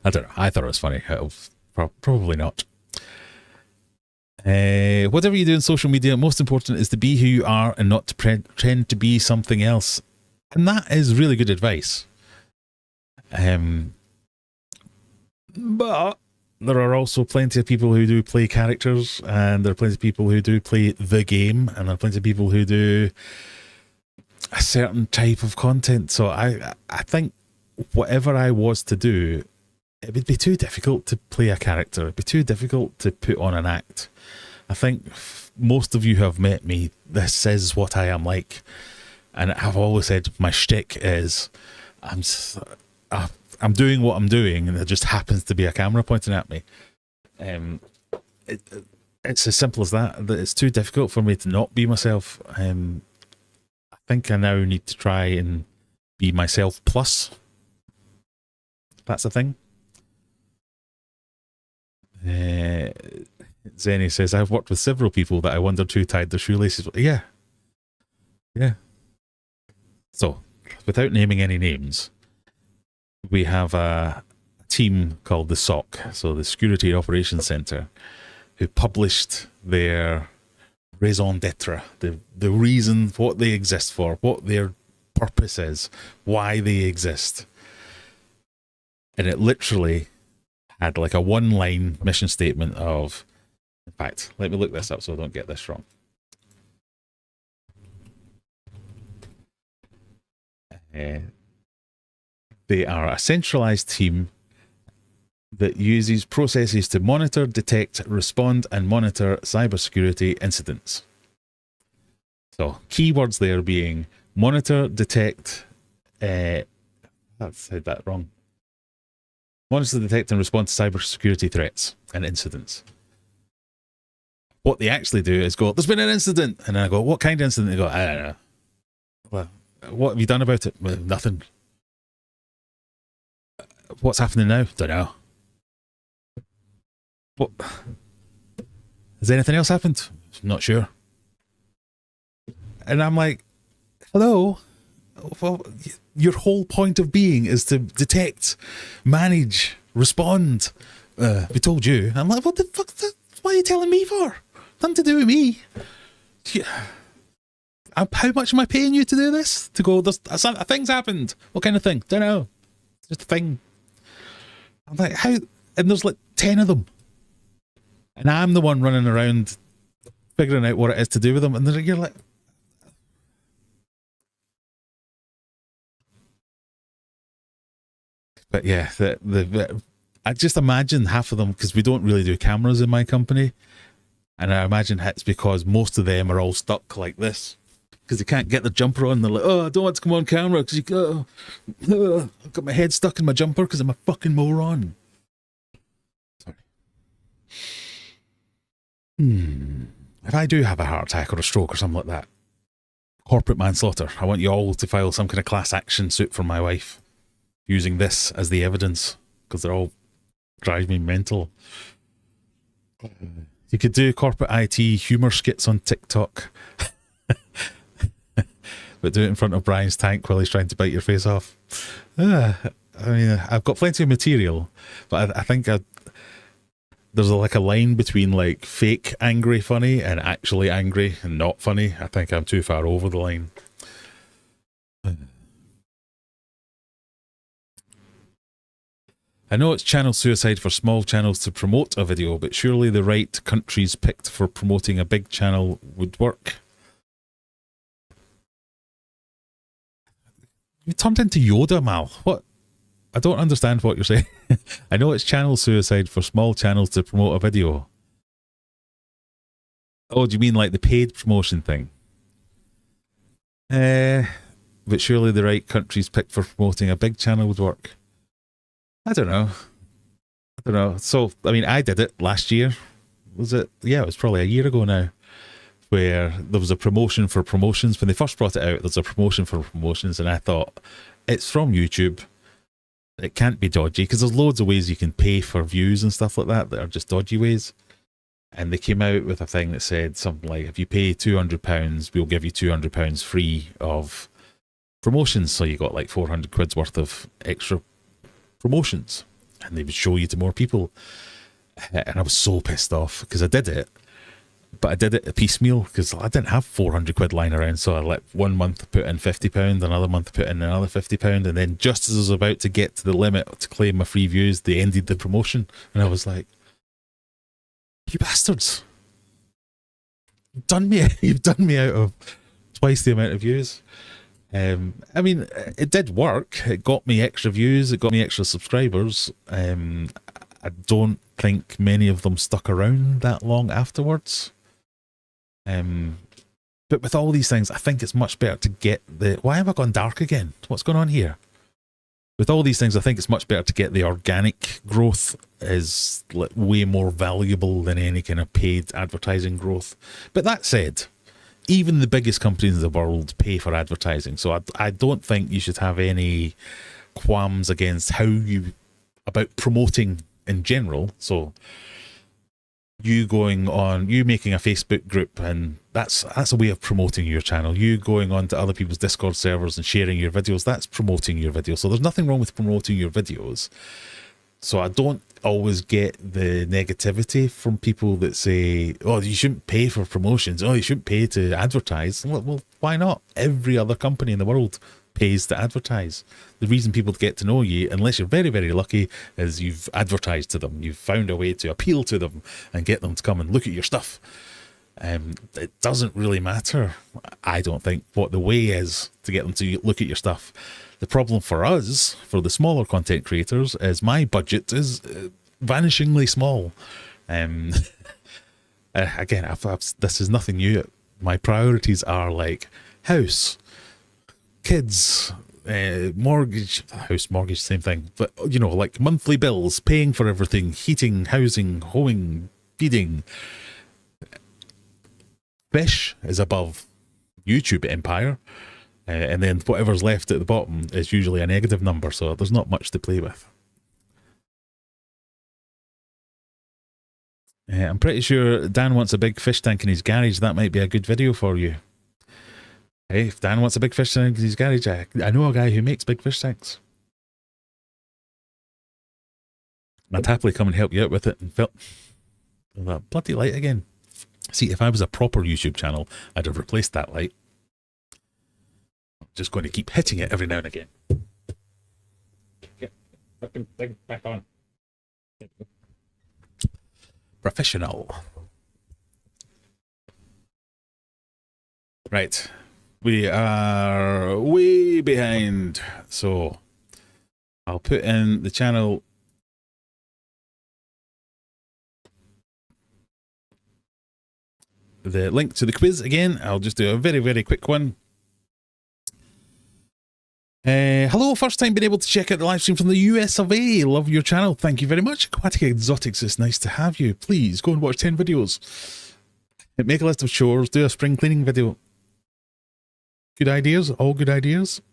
Speaker 1: I don't know, I thought it was funny. Probably not. Whatever you do in social media, most important is to be who you are and not to pretend to be something else. And that is really good advice. But there are also plenty of people who do play characters, and there are plenty of people who do play the game, and there are plenty of people who do a certain type of content. So I think whatever I was to do, it would be too difficult to play a character. It'd be too difficult to put on an act. I think most of you who have met me, this is what I am like. And I've always said my shtick is I'm doing what I'm doing, and it just happens to be a camera pointing at me. It's as simple as that. It's too difficult for me to not be myself. I think I now need to try and be myself plus. That's the thing. Zenny says, I've worked with several people that I wondered who tied their shoelaces. Yeah. So, without naming any names, we have a team called the SOC, so the Security Operations Center, who published their raison d'etre, the reason, what they exist for, what their purpose is, why they exist. And it literally had like a one-line mission statement of, in fact, let me look this up so I don't get this wrong. They are a centralized team that uses processes to monitor, detect, respond, and monitor cybersecurity incidents. So, keywords there being monitor, detect, I said that wrong. Monitor, detect, and respond to cybersecurity threats and incidents. What they actually do is go, there's been an incident. And then I go, what kind of incident? They go, I don't know. Well, what have you done about it? Well, nothing. What's happening now? Don't know. What? Has anything else happened? Not sure. And I'm like, hello? Well, your whole point of being is to detect, manage, respond. We told you. I'm like, what the fuck? What are you telling me for? Nothing to do with me. How much am I paying you to do this? To go, a thing's happened. What kind of thing? Don't know. It's just a thing. I'm like, how? And there's like 10 of them. And I'm the one running around figuring out what it is to do with them. And you're like... But yeah, I just imagine half of them, because we don't really do cameras in my company. And I imagine it's because most of them are all stuck like this. Because they can't get their jumper on. They're like, oh, I don't want to come on camera because I've got my head stuck in my jumper because I'm a fucking moron. Sorry. If I do have a heart attack or a stroke or something like that, corporate manslaughter, I want you all to file some kind of class action suit for my wife using this as the evidence, because they're all drive me mental. You could do corporate IT humor skits on TikTok. But do it in front of Brian's tank while he's trying to bite your face off. I mean, I've got plenty of material, but I think there's like a line between like fake angry funny and actually angry and not funny. I think I'm too far over the line. I know it's channel suicide for small channels to promote a video, but surely the right countries picked for promoting a big channel would work. You turned into Yoda, Mal. What? I don't understand what you're saying. I know it's channel suicide for small channels to promote a video. Oh, do you mean like the paid promotion thing? But surely the right countries picked for promoting a big channel would work. I don't know. So, I mean, I did it last year. Was it? Yeah, it was probably a year ago now, where there was a promotion for promotions. When they first brought it out, there's a promotion for promotions, and I thought, it's from YouTube. It can't be dodgy, because there's loads of ways you can pay for views and stuff like that are just dodgy ways. And they came out with a thing that said something like, if you pay £200, we'll give you £200 free of promotions. So you got like 400 quid's worth of extra promotions, and they would show you to more people. And I was so pissed off because I did it, but I did it a piecemeal because I didn't have 400 quid lying around. So I let 1 month put in £50, another month put in another £50, and then just as I was about to get to the limit to claim my free views, they ended the promotion, and I was like, you bastards, you've done me out of twice the amount of views. I mean, it did work. It got me extra views. It got me extra subscribers. I don't think many of them stuck around that long afterwards. But with all these things, I think it's much better to get the... Why have I gone dark again? What's going on here? With all these things, I think it's much better to get the organic growth is way more valuable than any kind of paid advertising growth. But that said, even the biggest companies in the world pay for advertising. So I don't think you should have any qualms against about promoting in general. So you making a Facebook group, and that's a way of promoting your channel. You going on to other people's Discord servers and sharing your videos, that's promoting your videos. So there's nothing wrong with promoting your videos. So I don't always get the negativity from people that say, oh, you shouldn't pay for promotions. Oh, you shouldn't pay to advertise. Well, why not? Every other company in the world pays to advertise. The reason people get to know you, unless you're very, very lucky, is you've advertised to them. You've found a way to appeal to them and get them to come and look at your stuff. It doesn't really matter, I don't think, what the way is to get them to look at your stuff. The problem for us, for the smaller content creators, is my budget is vanishingly small. Again, this is nothing new. My priorities are like house, kids, mortgage, same thing. But, you know, like monthly bills, paying for everything, heating, housing, hoeing, feeding. Fish is above YouTube empire. And then whatever's left at the bottom is usually a negative number, so there's not much to play with. I'm pretty sure Dan wants a big fish tank in his garage. That might be a good video for you. Hey, if Dan wants a big fish tank in his garage, I know a guy who makes big fish tanks. I'd happily come and help you out with it. And felt that bloody light again. See, if I was a proper YouTube channel, I'd have replaced that light. Just going to keep hitting it every now and again. Get fucking thing back on. Professional. Right. We are way behind. So I'll put in the channel. The link to the quiz again. I'll just do a very, very quick one. Hello, first time being able to check out the live stream from the US of A. Love your channel. Thank you very much. Aquatic Exotics, it's nice to have you. Please go and watch 10 videos. Make a list of chores. Do a spring cleaning video. Good ideas. All good ideas.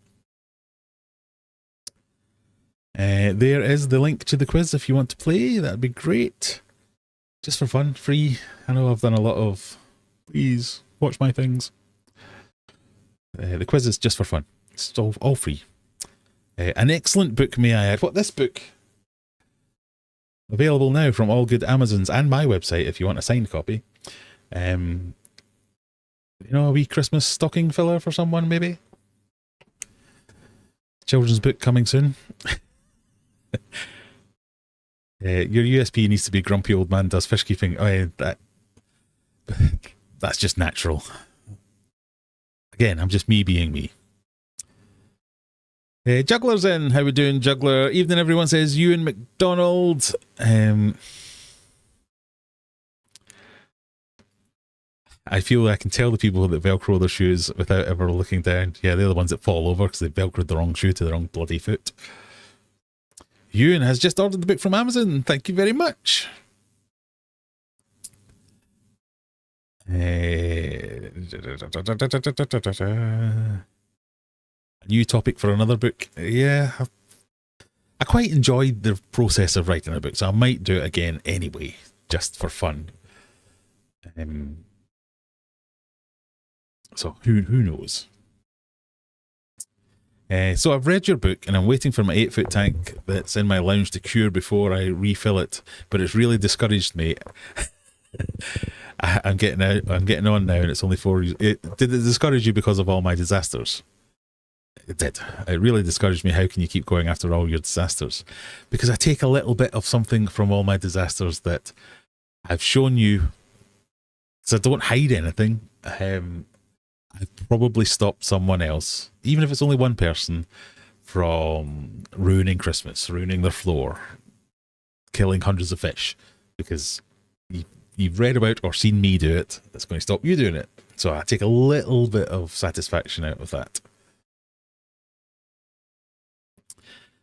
Speaker 1: There is the link to the quiz if you want to play. That'd be great. Just for fun, free. I know I've done a lot of... Please watch my things. The quiz is just for fun. It's all free. An excellent book, may I add. What, this book? Available now from all good Amazons and my website if you want a signed copy. You know, a wee Christmas stocking filler for someone, maybe? Children's book coming soon. Your USP needs to be grumpy old man does fish keeping. Oh, yeah, that's just natural. Again, I'm just me being me. Juggler's in. How we doing, Juggler? Evening, everyone, says Ewan McDonald. I feel I can tell the people that Velcro their shoes without ever looking down. Yeah, they're the ones that fall over because they Velcroed the wrong shoe to the wrong bloody foot. Ewan has just ordered the book from Amazon. Thank you very much. A new topic for another book. Yeah, I quite enjoyed the process of writing a book, so I might do it again anyway, just for fun. So who knows? So I've read your book and I'm waiting for my 8-foot tank that's in my lounge to cure before I refill it, but it's really discouraged me. I'm getting on now, and it's only 4 years. Did it discourage you because of all my disasters? It did. It really discouraged me. How can you keep going after all your disasters? Because I take a little bit of something from all my disasters that I've shown you. So I don't hide anything. I've probably stopped someone else, even if it's only one person, from ruining Christmas, ruining their floor, killing hundreds of fish, because you've read about or seen me do it. That's going to stop you doing it. So I take a little bit of satisfaction out of that.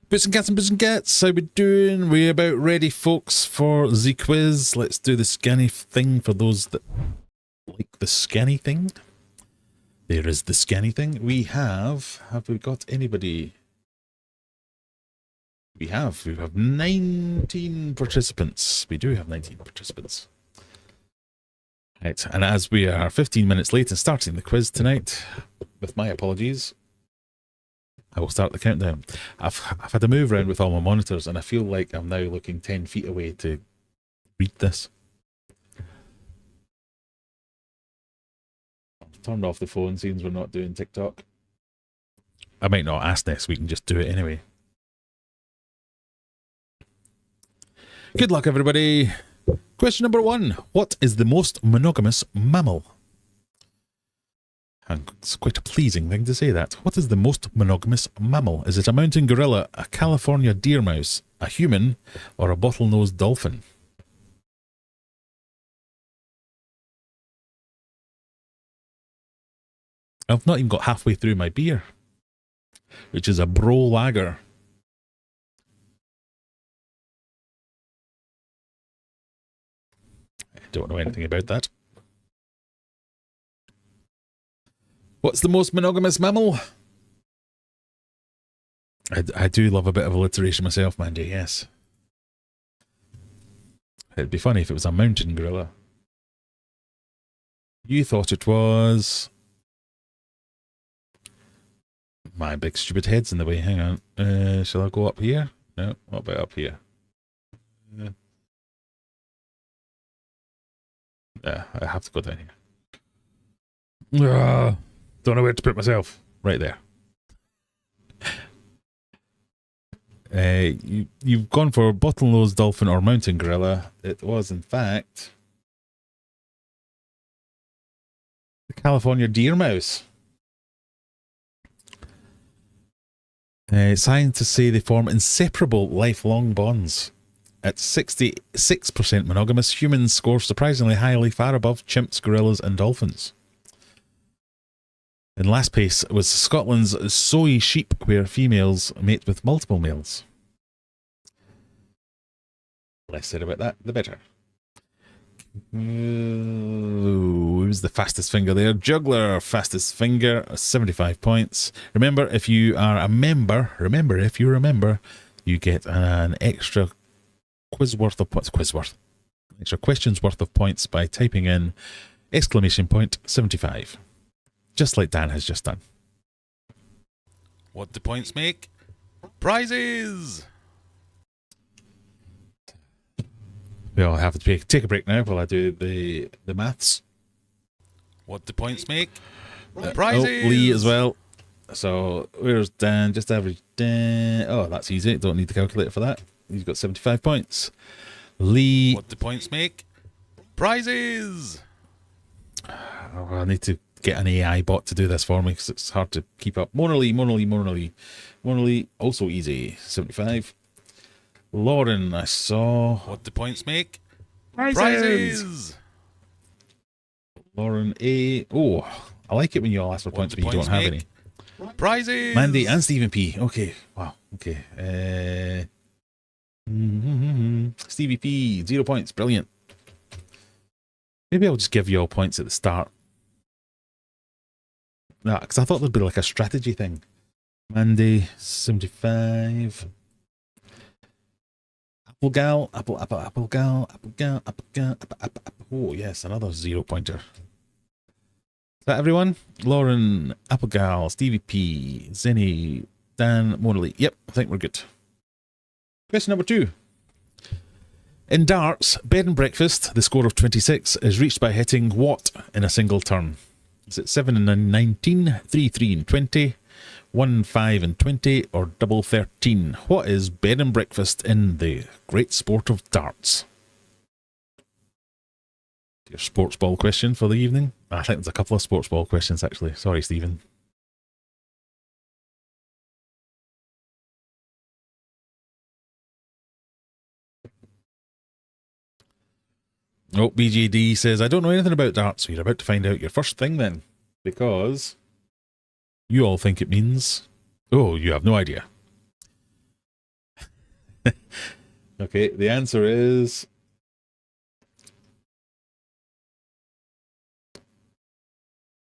Speaker 1: Boots and cats, how we doing? We about ready, folks, for the quiz. Let's do the scanny thing for those that like the scanny thing. There is the scanny thing. We have we got anybody? We have 19 participants. We do have 19 participants. Right, and as we are 15 minutes late in starting the quiz tonight, with my apologies, I will start the countdown. I've had to move around with all my monitors, and I feel like I'm now looking 10 feet away to read this. I've turned off the phone, since we're not doing TikTok. I might not ask next week and just do it anyway. Good luck, everybody. Question number 1. What is the most monogamous mammal? And it's quite a pleasing thing to say that. What is the most monogamous mammal? Is it a mountain gorilla, a California deer mouse, a human, or a bottlenose dolphin? I've not even got halfway through my beer, which is a Bro Lager. I don't know anything about that. What's the most monogamous mammal? I do love a bit of alliteration myself, Mandy, yes. It'd be funny if it was a mountain gorilla. You thought it was... My big stupid head's in the way. Hang on. Shall I go up here? No, what about up here? Yeah, I have to go down here. Don't know where to put myself. Right there. You've gone for bottlenose dolphin or mountain gorilla. It was, in fact, the California deer mouse. Scientists say they form inseparable lifelong bonds. At 66% monogamous, humans score surprisingly highly, far above chimps, gorillas and dolphins. In last place was Scotland's soy sheep, where females mate with multiple males. Less said about that, the better. Who's the fastest finger there? Juggler, fastest finger, 75 points. Remember, if you are a member, you get an extra extra questions worth of points by typing in !75. Just like Dan has just done. What do points make? Prizes! We'll have to take a break now while I do the maths. What the points make? Prizes! Oh, Lee as well. So, where's Dan? Just average Dan. Oh, that's easy. Don't need the calculator for that. He's got 75 points. Lee. What the points make? Prizes! Oh, I need to get an AI bot to do this for me because it's hard to keep up. Mona Lee, also easy. 75. Lauren, I saw. What the points make? Prizes! Lauren A. Oh, I like it when you all ask for points, but you don't have any. Prizes! Mandy and Stephen P. Okay. Wow. Okay. Stevie P. 0 points. Brilliant. Maybe I'll just give you all points at the start. No, because I thought there'd be like a strategy thing. Mandy, 75. Apple Gal. Oh, yes, another 0 pointer. Is that everyone? Lauren, Apple Gal, Stevie P, Zenny, Dan, Mona Lee. Yep, I think we're good. Question number 2. In darts, bed and breakfast, the score of 26 is reached by hitting what in a single turn? Is it 7 and 19, 3, 3 and 20, 1, 5 and 20, or double 13? What is bed and breakfast in the great sport of darts? Your sports ball question for the evening? I think there's a couple of sports ball questions actually. Sorry, Stephen. Oh, BJD says, I don't know anything about darts, so you're about to find out your first thing then. Because you all think it means... Oh, you have no idea. Okay, the answer is...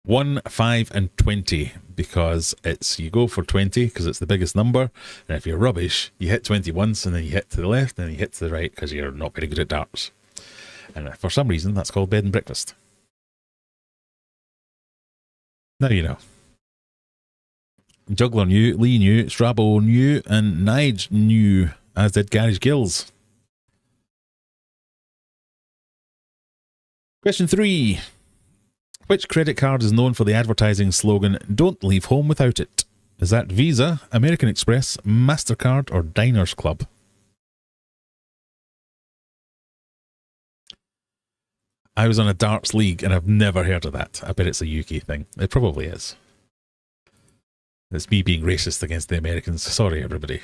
Speaker 1: 1, 5 and 20, because it's you go for 20 because it's the biggest number, and if you're rubbish you hit 20 once and then you hit to the left and then you hit to the right because you're not very good at darts, and for some reason that's called bed and breakfast. Now you know. Juggler knew, Lee knew, Strabo knew, and Nige knew, as did Garage Gills. Question 3. Which credit card is known for the advertising slogan, "Don't leave home without it"? Is that Visa, American Express, MasterCard, or Diners Club? I was on a darts league and I've never heard of that. I bet it's a UK thing. It probably is. It's me being racist against the Americans. Sorry, everybody.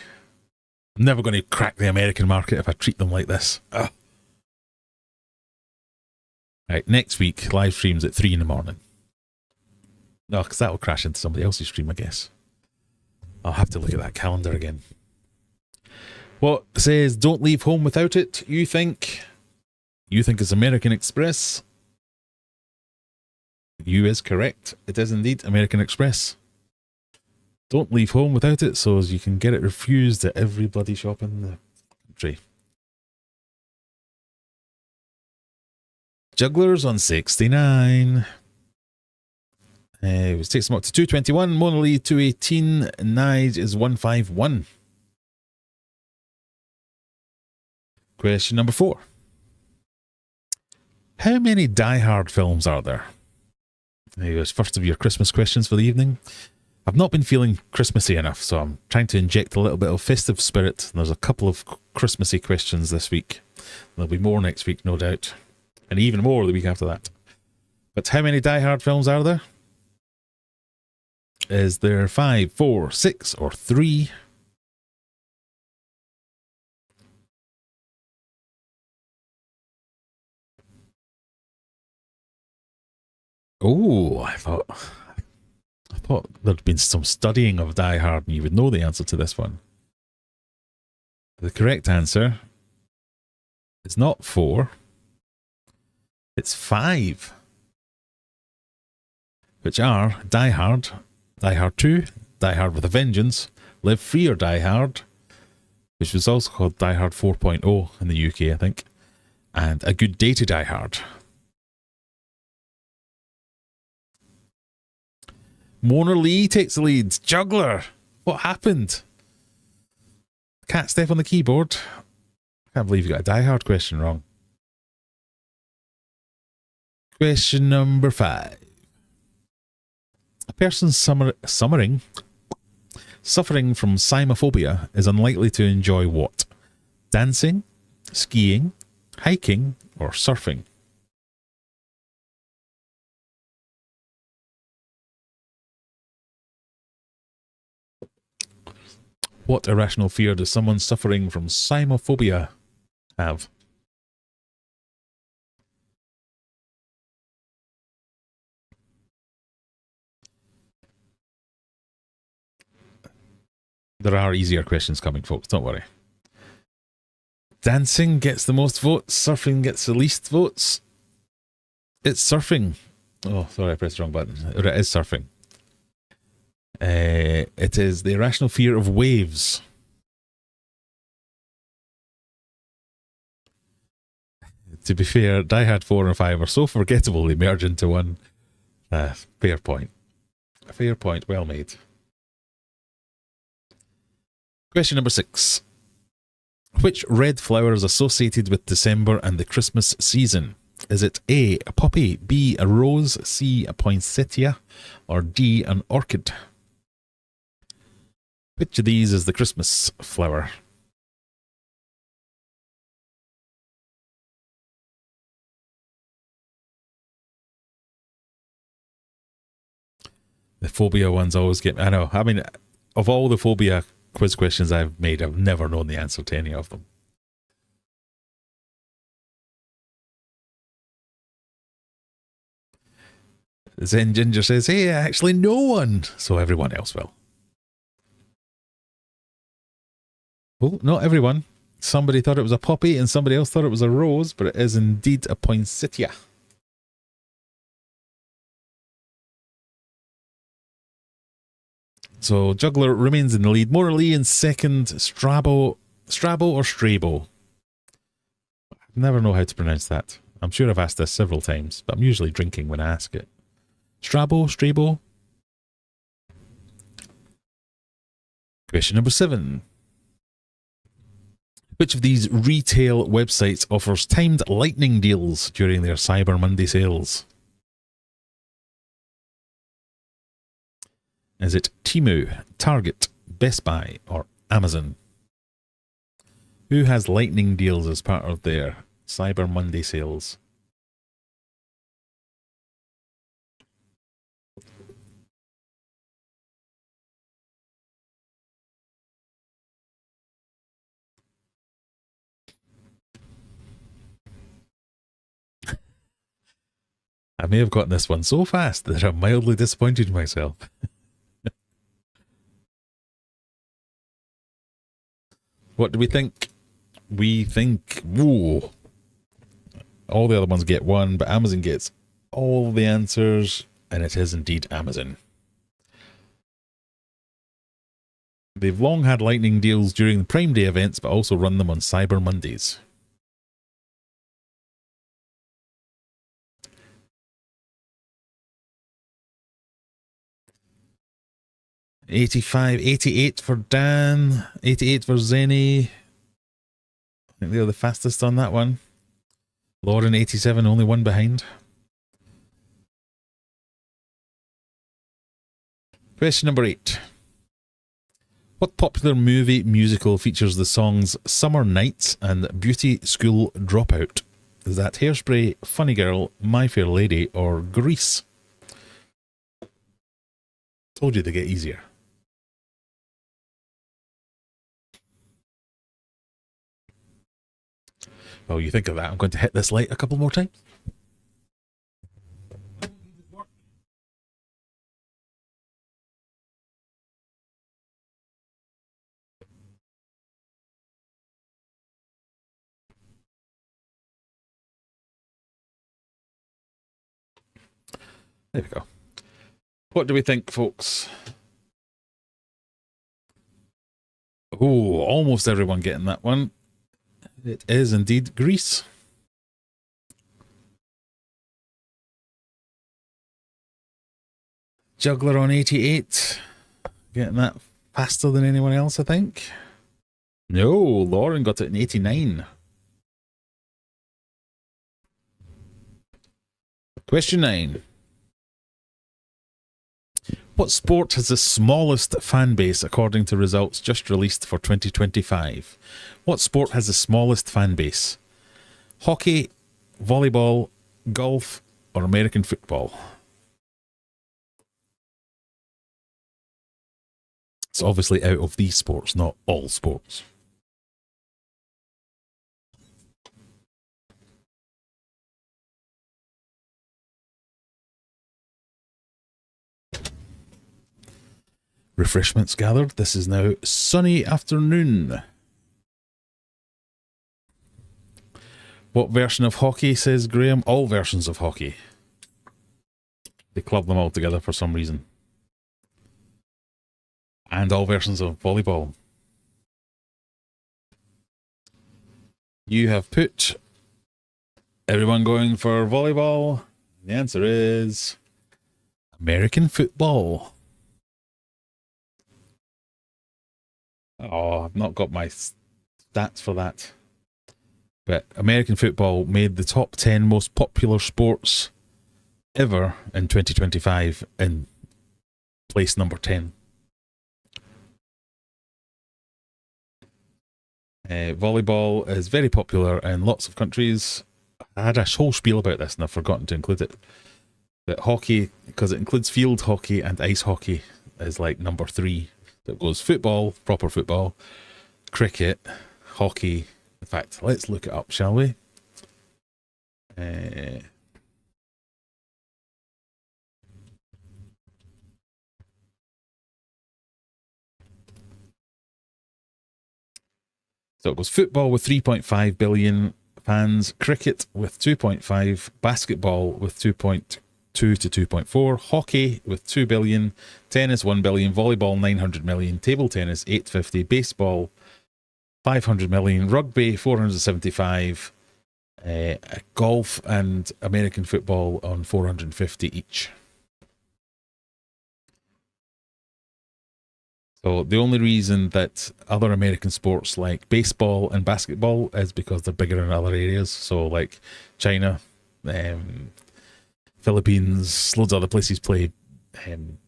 Speaker 1: I'm never going to crack the American market if I treat them like this. Ugh. Right, next week, live streams at 3 in the morning. No, because that will crash into somebody else's stream, I guess. I'll have to look at that calendar again. What says, don't leave home without it? You think it's American Express? You is correct. It is indeed American Express. Don't leave home without it, so as you can get it refused at every bloody shop in the country. Jugglers on 69. It takes them up to 221. Mona Lee 218. Nige is 151. Question number 4. How many Die Hard films are there? Here's first of your Christmas questions for the evening. I've not been feeling Christmassy enough, so I'm trying to inject a little bit of festive spirit. There's a couple of Christmassy questions this week. There'll be more next week, no doubt. And even more the week after that. But how many Die Hard films are there? Is there 5, 4, 6, or 3? Oh, I thought there'd been some studying of Die Hard and you would know the answer to this one. The correct answer is not 4. It's 5. Which are Die Hard, Die Hard 2, Die Hard with a Vengeance, Live Free or Die Hard, which was also called Die Hard 4.0 in the UK, I think, and A Good Day to Die Hard. Mona Lee takes the lead. Juggler, what happened? Cat Step on the keyboard. I can't believe you got a Die Hard question wrong. Question number 5. A person suffering from cymophobia is unlikely to enjoy what? Dancing, skiing, hiking, or surfing? What irrational fear does someone suffering from cymophobia have? There are easier questions coming, folks, don't worry. Dancing gets the most votes, surfing gets the least votes. It's surfing. Oh, sorry, I pressed the wrong button. It is surfing. It is the irrational fear of waves. To be fair, Die Hard 4 and 5 are so forgettable they merge into one. Fair point. Fair point, well made. Question number 6. Which red flower is associated with December and the Christmas season? Is it A, a poppy, B, a rose, C, a poinsettia, or D, an orchid? Which of these is the Christmas flower? The phobia ones always get me. I know. I mean, of all the phobia quiz questions I've made, I've never known the answer to any of them. Zen Ginger says, hey, actually no one. So everyone else will. Well, not everyone. Somebody thought it was a poppy and somebody else thought it was a rose, but it is indeed a poinsettia. So Juggler remains in the lead. Morley in second. Strabo or Strabo? I never know how to pronounce that. I'm sure I've asked this several times, but I'm usually drinking when I ask it. Strabo? Question number 7. Which of these retail websites offers timed lightning deals during their Cyber Monday sales? Is it Temu, Target, Best Buy, or Amazon? Who has lightning deals as part of their Cyber Monday sales? I may have gotten this one so fast that I'm mildly disappointed in myself. What do we think? We think, whoa. All the other ones get 1, but Amazon gets all the answers, and it is indeed Amazon. They've long had lightning deals during the Prime Day events, but also run them on Cyber Mondays. $85, $88 for Dan, $88 for Zenny. I think they're the fastest on that one. Lauren, 87, only one behind. Question number 8. What popular movie musical features the songs Summer Nights and Beauty School Dropout? Is that Hairspray, Funny Girl, My Fair Lady, or Grease? Told you they get easier. While you think of that, I'm going to hit this light a couple more times. There we go. What do we think, folks? Oh, almost everyone getting that one. It is indeed Grease. Juggler on 88. Getting that faster than anyone else, I think. No, Lauren got it in 89. Question 9. What sport has the smallest fan base according to results just released for 2025? What sport has the smallest fan base? Hockey, volleyball, golf, or American football? It's obviously out of these sports, not all sports. Refreshments gathered. This is now sunny afternoon. What version of hockey, says Graham? All versions of hockey. They club them all together for some reason. And all versions of volleyball. You have put everyone going for volleyball. The answer is American football. Oh, I've not got my stats for that. But American football made the top 10 most popular sports ever in 2025 in place number 10. Volleyball is very popular in lots of countries. I had a whole spiel about this and I've forgotten to include it. But hockey, because it includes field hockey and ice hockey, is like number 3. So it goes football, proper football, cricket, hockey. In fact, let's look it up, shall we? So it goes football with 3.5 billion fans, cricket with 2.5, basketball with 2.2 to 2.4, hockey with 2 billion, tennis 1 billion, volleyball 900 million, table tennis 850, baseball 500 million, rugby 475, golf and American football on 450 each. So the only reason that other American sports like baseball and basketball is because they're bigger in other areas. So like China, Philippines, loads of other places play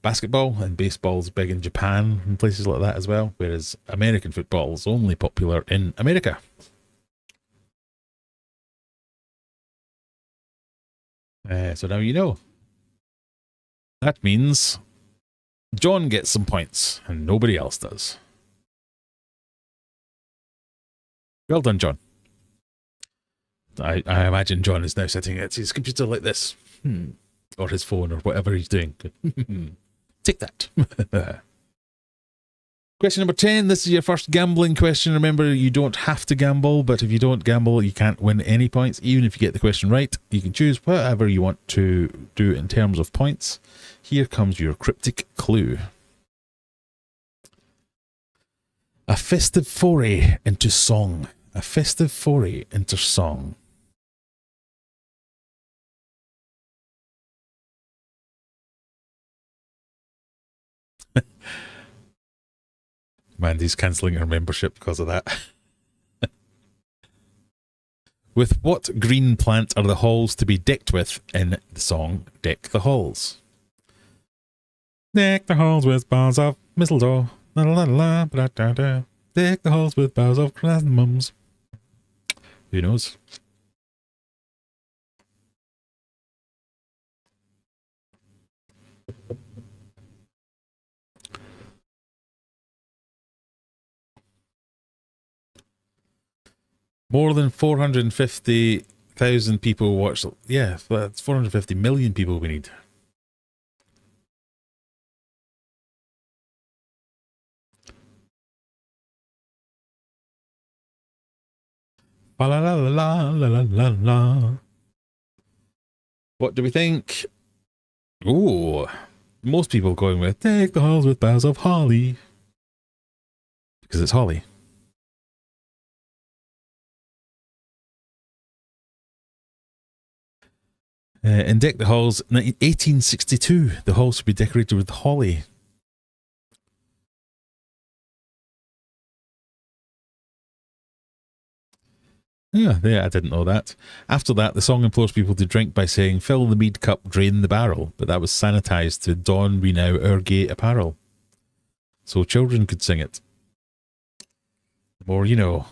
Speaker 1: basketball, and baseball's big in Japan and places like that as well. Whereas American football is only popular in America. So now you know. That means John gets some points and nobody else does. Well done, John. I imagine John is now sitting at his computer like this. Or his phone or whatever he's doing. Take that. Question number 10. This is your first gambling question. Remember, you don't have to gamble, but if you don't gamble, you can't win any points. Even if you get the question right, you can choose whatever you want to do in terms of points. Here comes your cryptic clue. A festive foray into song. A festive foray into song. Mandy's cancelling her membership because of that. With what green plant are the halls to be decked with in the song Deck the Halls? Deck the halls with boughs of mistletoe. La la la la da da. Deck the halls with boughs of chrysanthemums. Who knows? More than 450,000 people watched. Yeah, that's 450 million people we need. La la la la la la la. What do we think? Ooh, most people going with Deck the Halls with boughs of holly. Because it's holly. In Deck the Halls, 1862, the halls should be decorated with holly. Yeah, I didn't know that. After that, the song implores people to drink by saying, fill the mead cup, drain the barrel. But that was sanitized to don we now our gay apparel. So children could sing it. The more you know.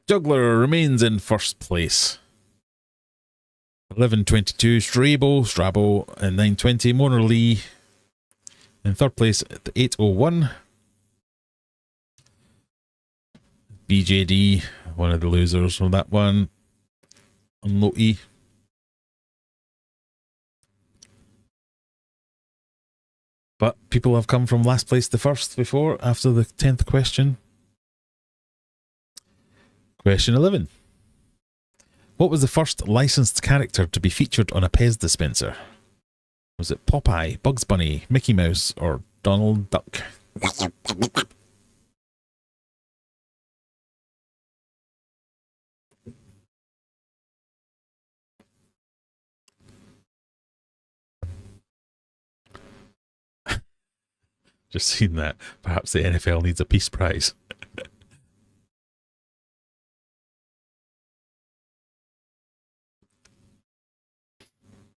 Speaker 1: Juggler remains in first place. 11.22, Strabo, and 9.20, Mona Lee. In third place at 8.01. BJD, one of the losers from that one. Unlucky. But people have come from last place to first before, after the 10th question. Question 11. What was the first licensed character to be featured on a Pez dispenser? Was it Popeye, Bugs Bunny, Mickey Mouse, or Donald Duck? Just seen that. Perhaps the NFL needs a peace prize.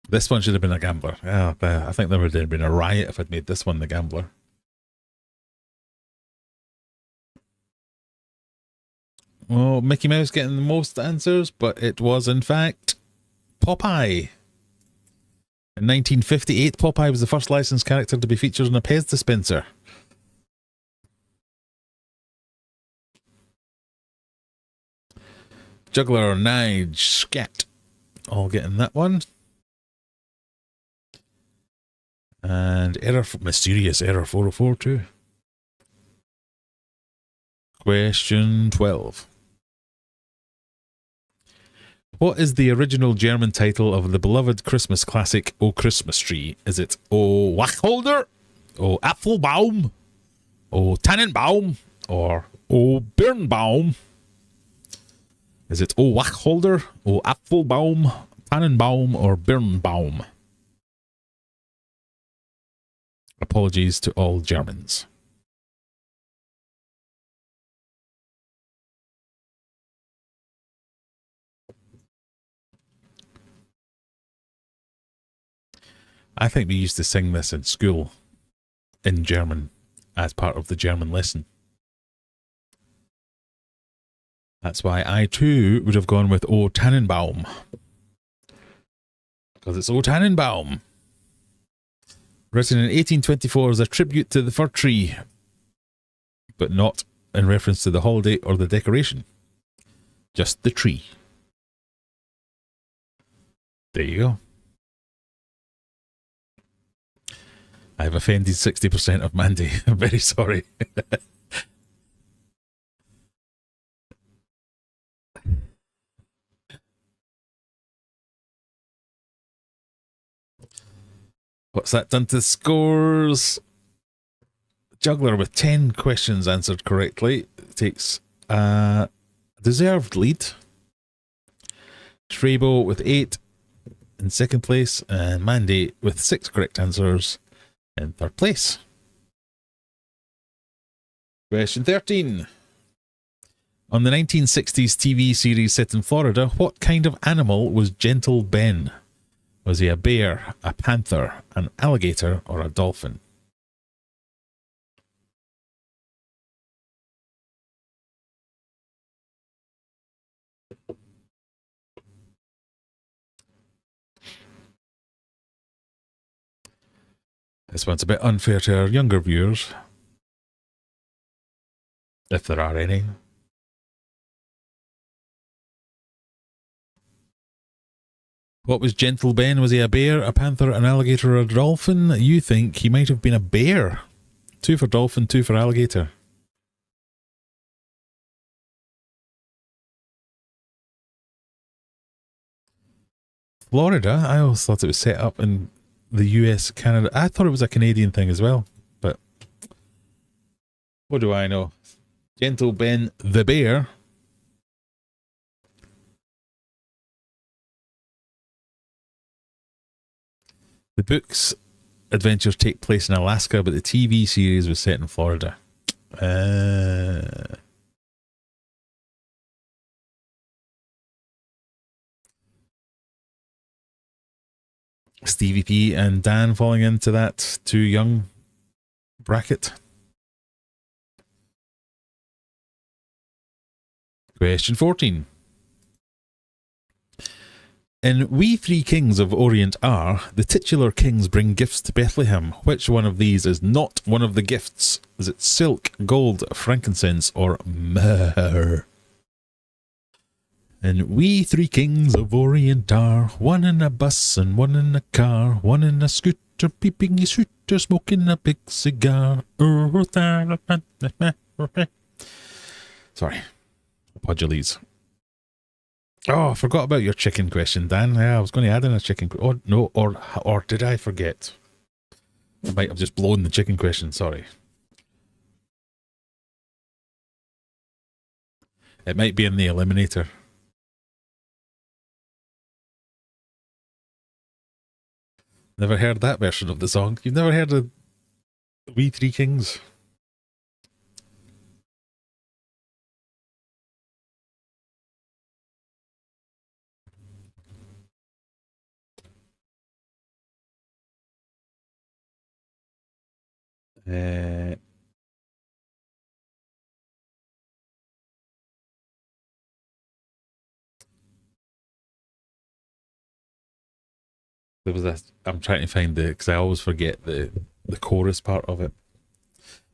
Speaker 1: This one should have been a gambler. Yeah, I think there would have been a riot if I'd made this one the gambler. Well, Mickey Mouse getting the most answers, but it was in fact Popeye. In 1958, Popeye was the first licensed character to be featured in a Pez dispenser. Juggler, Nige, Scat, all getting that one. And mysterious error 404 too. Question 12. What is the original German title of the beloved Christmas classic, O Christmas Tree? Is it O Wacholder, O Apfelbaum, O Tannenbaum, or O Birnbaum? Is it O Wacholder, O Apfelbaum, Tannenbaum, or Birnbaum? Apologies to all Germans. I think we used to sing this in school in German as part of the German lesson. That's why I too would have gone with O Tannenbaum. Because it's O Tannenbaum. Written in 1824 as a tribute to the fir tree, but not in reference to the holiday or the decoration. Just the tree. There you go. I've offended 60% of Mandy. I'm very sorry. What's that done to the scores? Juggler with 10 questions answered correctly takes a deserved lead. Strabo with 8 in second place, and Mandy with 6 correct answers in third place. Question 13. On the 1960s TV series set in Florida, what kind of animal was Gentle Ben? Was he a bear, a panther, an alligator, or a dolphin? This one's a bit unfair to our younger viewers, if there are any. What was Gentle Ben? Was he a bear, a panther, an alligator, or a dolphin? You think he might have been a bear. 2 for dolphin, 2 for alligator. Florida? I always thought it was set up in the US, Canada. I thought it was a Canadian thing as well, but what do I know? Gentle Ben the bear. The book's adventures take place in Alaska, but the TV series was set in Florida. Stevie P and Dan falling into that too young bracket. Question 14. In We Three Kings of Orient are, the titular kings bring gifts to Bethlehem. Which one of these is not one of the gifts? Is it silk, gold, frankincense, or myrrh? And we three kings of Orient are, one in a bus and one in a car, one in a scooter, peeping his shooter, smoking a big cigar. Sorry, apologies. Oh, I forgot about your chicken question, Dan. Yeah, I was going to add in a chicken. Oh no, or did I forget? I might have just blown the chicken question. Sorry. It might be in the eliminator. Never heard that version of the song. You've never heard of We Three Kings? There was a. I'm trying to find the, because I always forget the chorus part of it.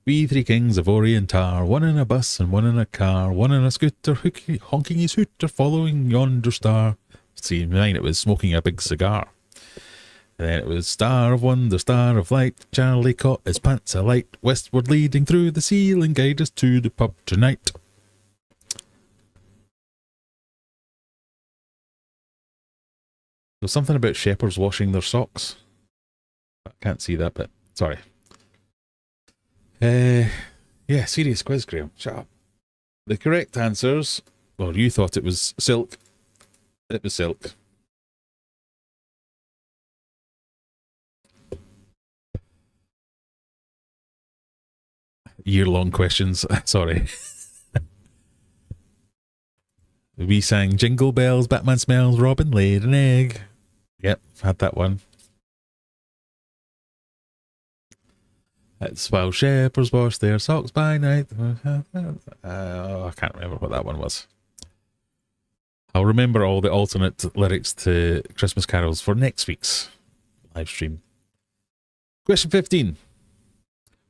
Speaker 1: We three kings of Orient are, one in a bus and one in a car, one in a scooter, honking his hooter, following yonder star. See, mine it was smoking a big cigar. And then it was Star of Wonder, Star of Light, Charlie caught his pants alight, westward leading through the ceiling, guide us to the pub tonight. There's something about shepherds washing their socks. I can't see that bit. Sorry. Yeah, serious quiz, Graham. Shut up. The correct answers, well, you thought it was silk. It was silk. Year-long questions. Sorry. We sang Jingle Bells, Batman Smells, Robin Laid an Egg. Yep, had that one. It's while shepherds wash their socks by night. I can't remember what that one was. I'll remember all the alternate lyrics to Christmas carols for next week's live stream. Question 15.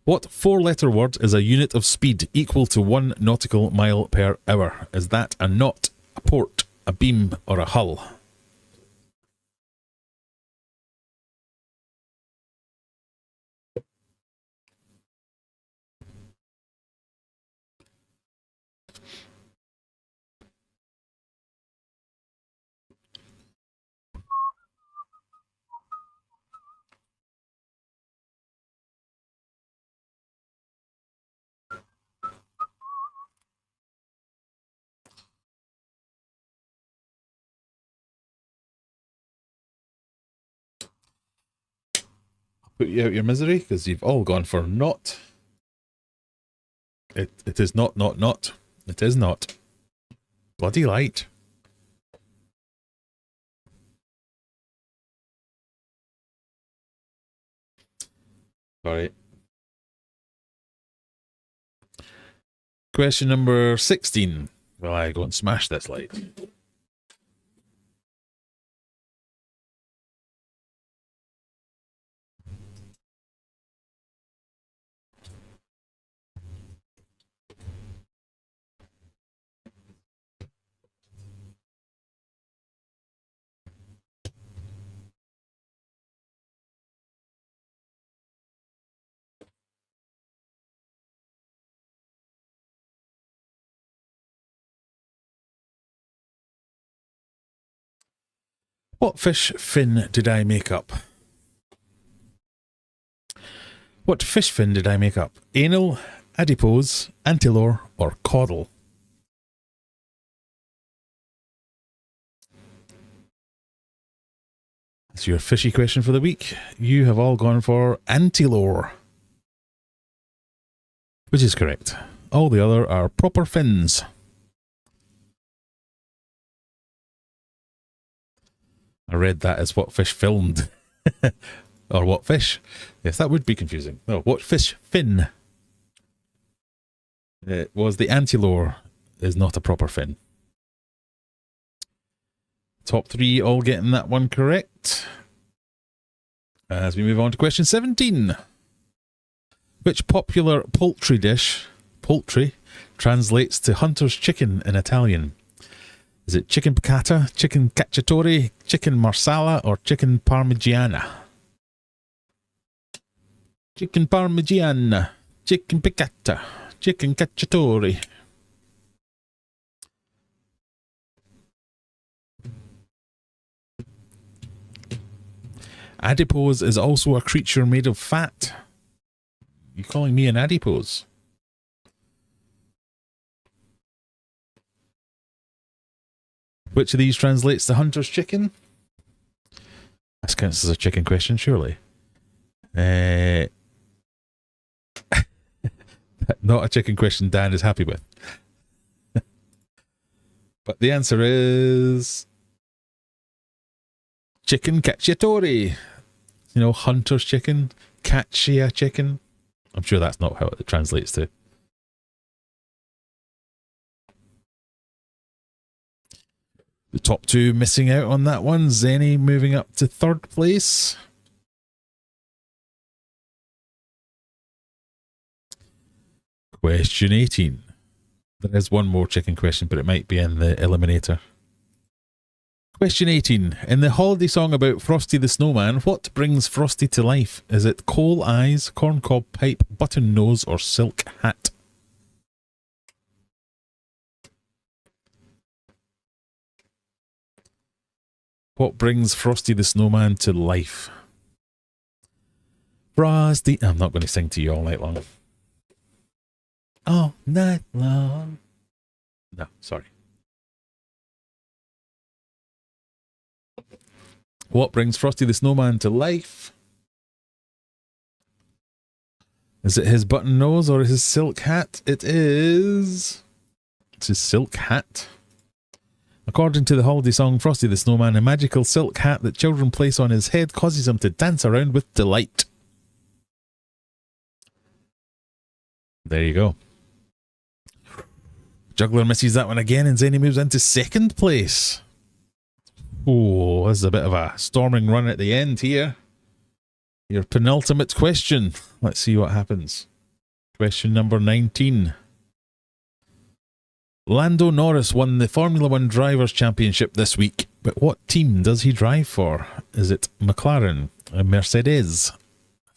Speaker 1: What four-letter word is a unit of speed equal to 1 nautical mile per hour? Is that a knot, a port, a beam, or a hull? Put you out your misery because you've all gone for not. It is not. It is not. Bloody light. Sorry. Question number 16. Well, I go and smash this light. What fish fin did I make up? What fish fin did I make up? Anal, adipose, antler, or caudal? That's your fishy question for the week. You have all gone for antler, which is correct. All the other are proper fins. I read that as what fish filmed. Or what fish? Yes, that would be confusing. No, what fish? Fin. It was the antilore is not a proper fin. Top three all getting that one correct. As we move on to question 17. Which popular poultry translates to hunter's chicken in Italian? Is it chicken piccata, chicken cacciatore, chicken marsala, or chicken parmigiana? Chicken parmigiana, chicken piccata, chicken cacciatore. Adipose is also a creature made of fat. You calling me an adipose? Which of these translates to hunter's chicken? This counts as a chicken question, surely. Not a chicken question Dan is happy with. But the answer is chicken cacciatore. You know, hunter's chicken, caccia chicken. I'm sure that's not how it translates to. The top two missing out on that one. Zenny moving up to third place. Question 18. There is one more chicken question, but it might be in the eliminator. Question 18. In the holiday song about Frosty the Snowman, what brings Frosty to life? Is it coal eyes, corncob pipe, button nose, or silk hat? What brings Frosty the Snowman to life? Frosty... I'm not going to sing to you all night long. All night long. No, sorry. What brings Frosty the Snowman to life? Is it his button nose or his silk hat? It is... It's his silk hat. According to the holiday song Frosty the Snowman, a magical silk hat that children place on his head causes him to dance around with delight. There you go. Juggler misses that one again and Zenny moves into second place. Oh, this is a bit of a storming run at the end here. Your penultimate question. Let's see what happens. Question number 19. Lando Norris won the Formula One Drivers' Championship this week, but what team does he drive for? Is it McLaren, Mercedes,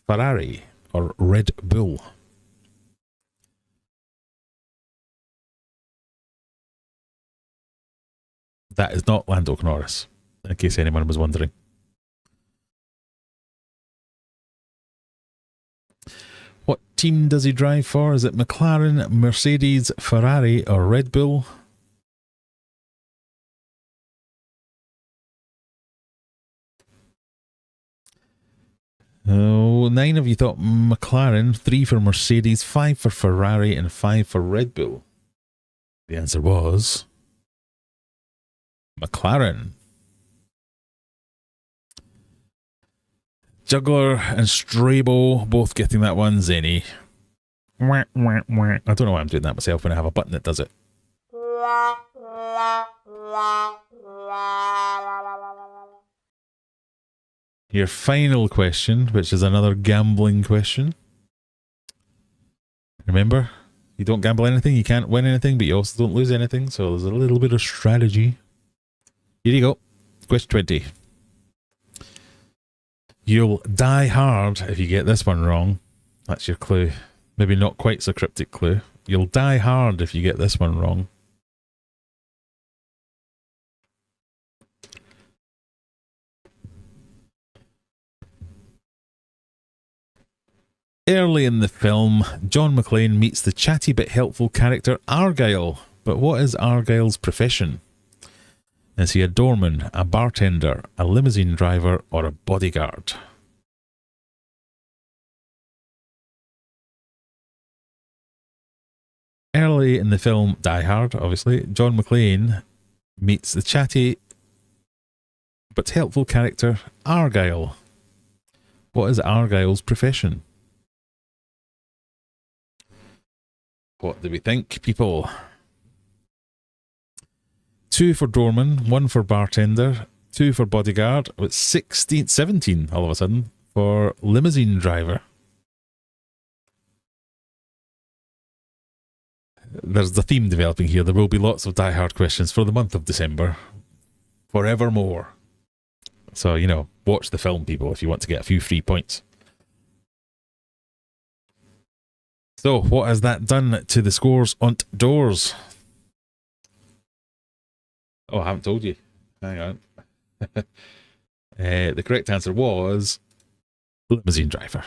Speaker 1: Ferrari, or Red Bull? That is not Lando Norris, in case anyone was wondering. What team does he drive for? Is it McLaren, Mercedes, Ferrari, or Red Bull? Oh, 9 of you thought McLaren, 3 for Mercedes, 5 for Ferrari, and 5 for Red Bull. The answer was McLaren. Juggler and Strabo both getting that one. Zenny. I don't know why I'm doing that myself when I have a button that does it. Your final question, which is another gambling question. Remember, you don't gamble anything, you can't win anything, but you also don't lose anything, so there's a little bit of strategy. Here you go. Question 20. You'll die hard if you get this one wrong. That's your clue. Maybe not quite so cryptic clue. You'll die hard if you get this one wrong. Early in the film, John McClane meets the chatty but helpful character Argyle. But what is Argyle's profession? Is he a doorman, a bartender, a limousine driver, or a bodyguard? Early in the film Die Hard, obviously, John McClane meets the chatty but helpful character Argyle. What is Argyle's profession? What do we think, people? 2 for doorman, 1 for bartender, 2 for bodyguard, but 17 all of a sudden for limousine driver. There's the theme developing here. There will be lots of die-hard questions for the month of December. Forevermore. So, you know, watch the film, people, if you want to get a few free points. So, what has that done to the scores on doors? Oh, I haven't told you. Hang on. The correct answer was limousine driver.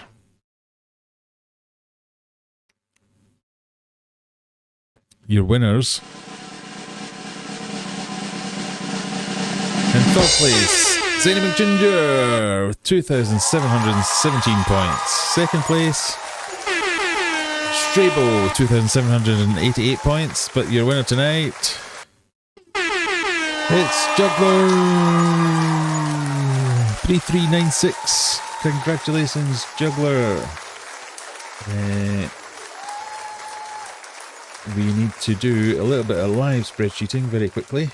Speaker 1: Your winners. In third place, Zany McGinger with 2,717 points. Second place, Strabo with 2,788 points. But your winner tonight, it's Juggler 3396. Congratulations, Juggler. We need to do a little bit of live spreadsheeting very quickly.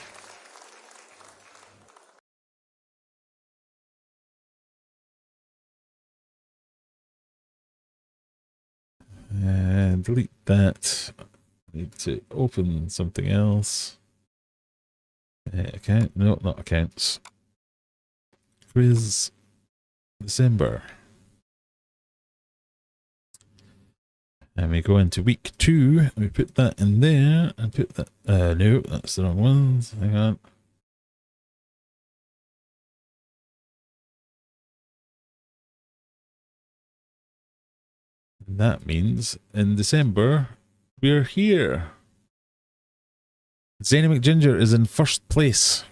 Speaker 1: And delete that. Need to open something else. Account? No, not accounts. Quiz December. And we go into week 2. We put that in there and put that. No, that's the wrong ones. Hang on. And that means in December we're here. Zany McGinger is in first place.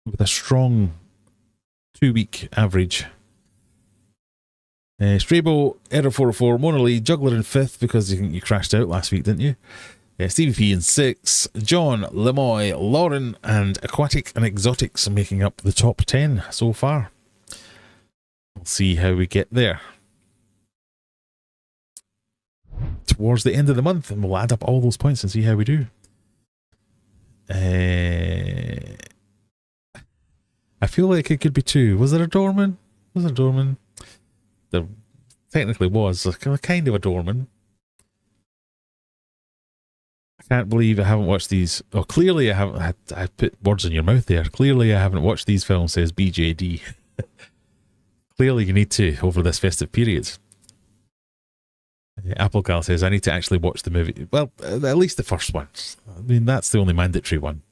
Speaker 1: With a strong 2-week average. Strabo, Error 404, Mona Lee, Juggler in 5th because you crashed out last week, didn't you? Stevie P in 6th, John, Lemoy, Lauren, and Aquatic and Exotics making up the top 10 so far. We'll see how we get there. Towards the end of the month, and we'll add up all those points and see how we do. I feel like it could be 2. Was there a doorman? Was there a doorman? There technically was a kind of a doorman. I can't believe I haven't watched these. Oh, clearly I haven't. I put words in your mouth there. Clearly I haven't watched these films, says BJD. Clearly you need to over this festive period. Applegal says I need to actually watch the movie. Well, at least the first one. I mean, that's the only mandatory one.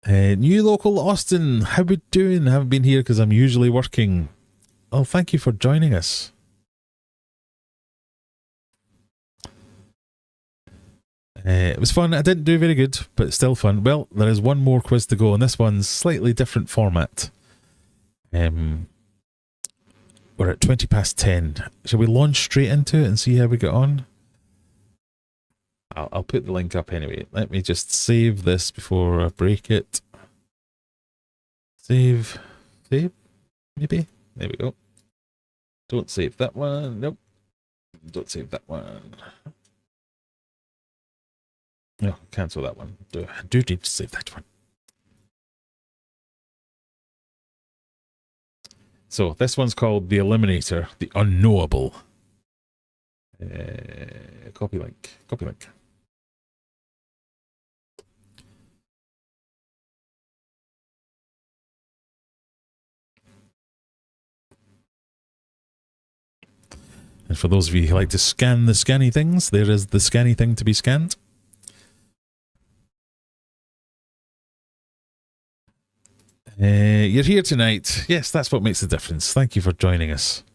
Speaker 1: New local Austin, how we doing? I haven't been here because I'm usually working. Oh, thank you for joining us. It was fun. I didn't do very good, but still fun. Well, there is one more quiz to go, and this one's slightly different format. We're at 10:20. Shall we launch straight into it and see how we get on? I'll put the link up anyway. Let me just save this before I break it. Save, maybe? There we go. Don't save that one. Nope. Don't save that one. No, cancel that one. I do need to save that one. So this one's called The Eliminator, The Unknowable. Copy link. Copy link. And for those of you who like to scan the scanny things, there is the scanny thing to be scanned. You're here tonight. Yes, that's what makes the difference. Thank you for joining us.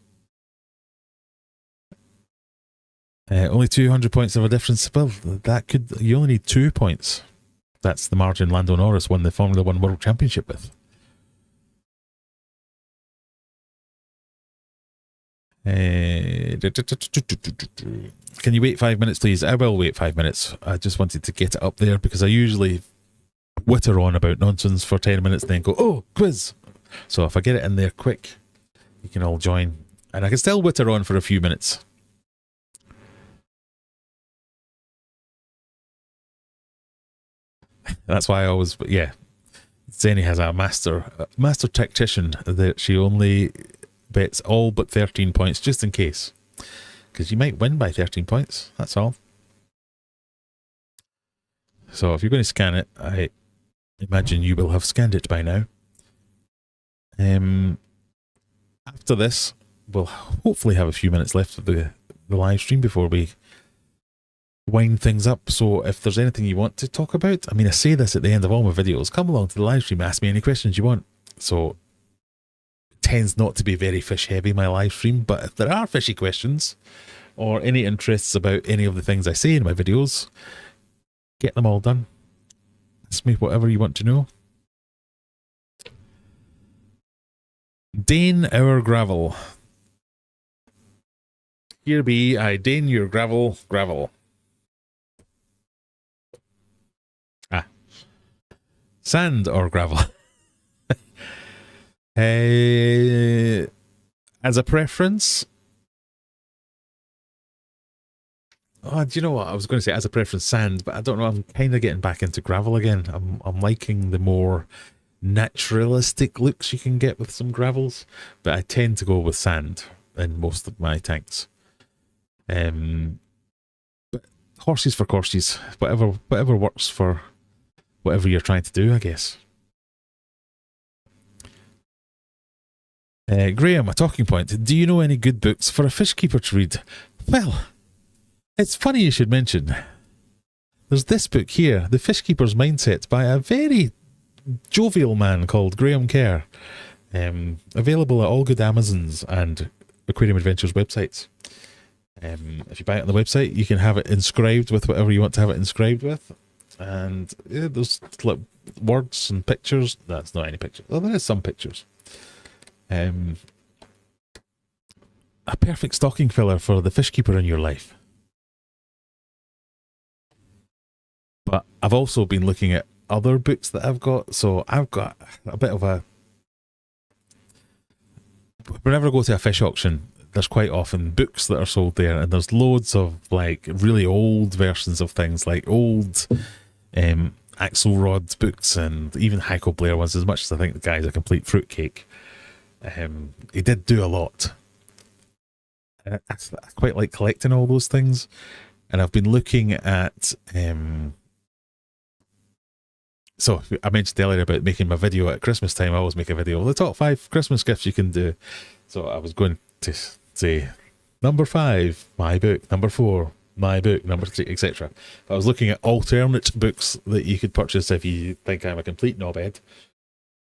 Speaker 1: Only 200 points of a difference. Well, that could. You only need 2 points. That's the margin Lando Norris won the Formula 1 World Championship with. Can you wait 5 minutes, please? I will wait 5 minutes. I just wanted to get it up there because I usually witter on about nonsense for 10 minutes and then go, oh, quiz. So if I get it in there quick, you can all join. And I can still witter on for a few minutes. That's why I always, yeah. Zenny has a master tactician that she only bets all but 13 points just in case. Because you might win by 13 points, that's all. So if you're going to scan it, I imagine you will have scanned it by now. After this, we'll hopefully have a few minutes left of the live stream before we wind things up. So if there's anything you want to talk about, I mean, I say this at the end of all my videos, come along to the live stream, ask me any questions you want. So it tends not to be very fish heavy, my live stream, but if there are fishy questions or any interests about any of the things I say in my videos, get them all done. Ask me whatever you want to know. Deign our gravel. Here be, I deign your gravel. Sand or gravel? As a preference. Oh, do you know what? I was going to say as a preference sand, but I don't know. I'm kind of getting back into gravel again. I'm liking the more naturalistic looks you can get with some gravels, but I tend to go with sand in most of my tanks. But horses for courses, whatever works for whatever you're trying to do, I guess. Graham, a talking point. Do you know any good books for a fish keeper to read? Well, it's funny you should mention. There's this book here, The Fish Keeper's Mindset, by a very jovial man called Graham Kerr. Available at all good Amazons and Aquarium Adventures websites. If you buy it on the website, you can have it inscribed with whatever you want to have it inscribed with. And yeah, there's like words and pictures. That's not any pictures. Well, there is some pictures. A perfect stocking filler for the fish keeper in your life. But I've also been looking at other books that I've got. So I've got a bit of a... Whenever I go to a fish auction, there's quite often books that are sold there, and there's loads of like really old versions of things, like old Axelrod books and even Heiko Blair ones, as much as I think the guy's a complete fruitcake. He did do a lot. I quite like collecting all those things, and I've been looking at so I mentioned earlier about making my video at Christmas time. I always make a video of the top 5 Christmas gifts you can do. So I was going to say number 5, my book, number 4, my book, number 3, etc. I was looking at alternate books that you could purchase if you think I'm a complete knobhead,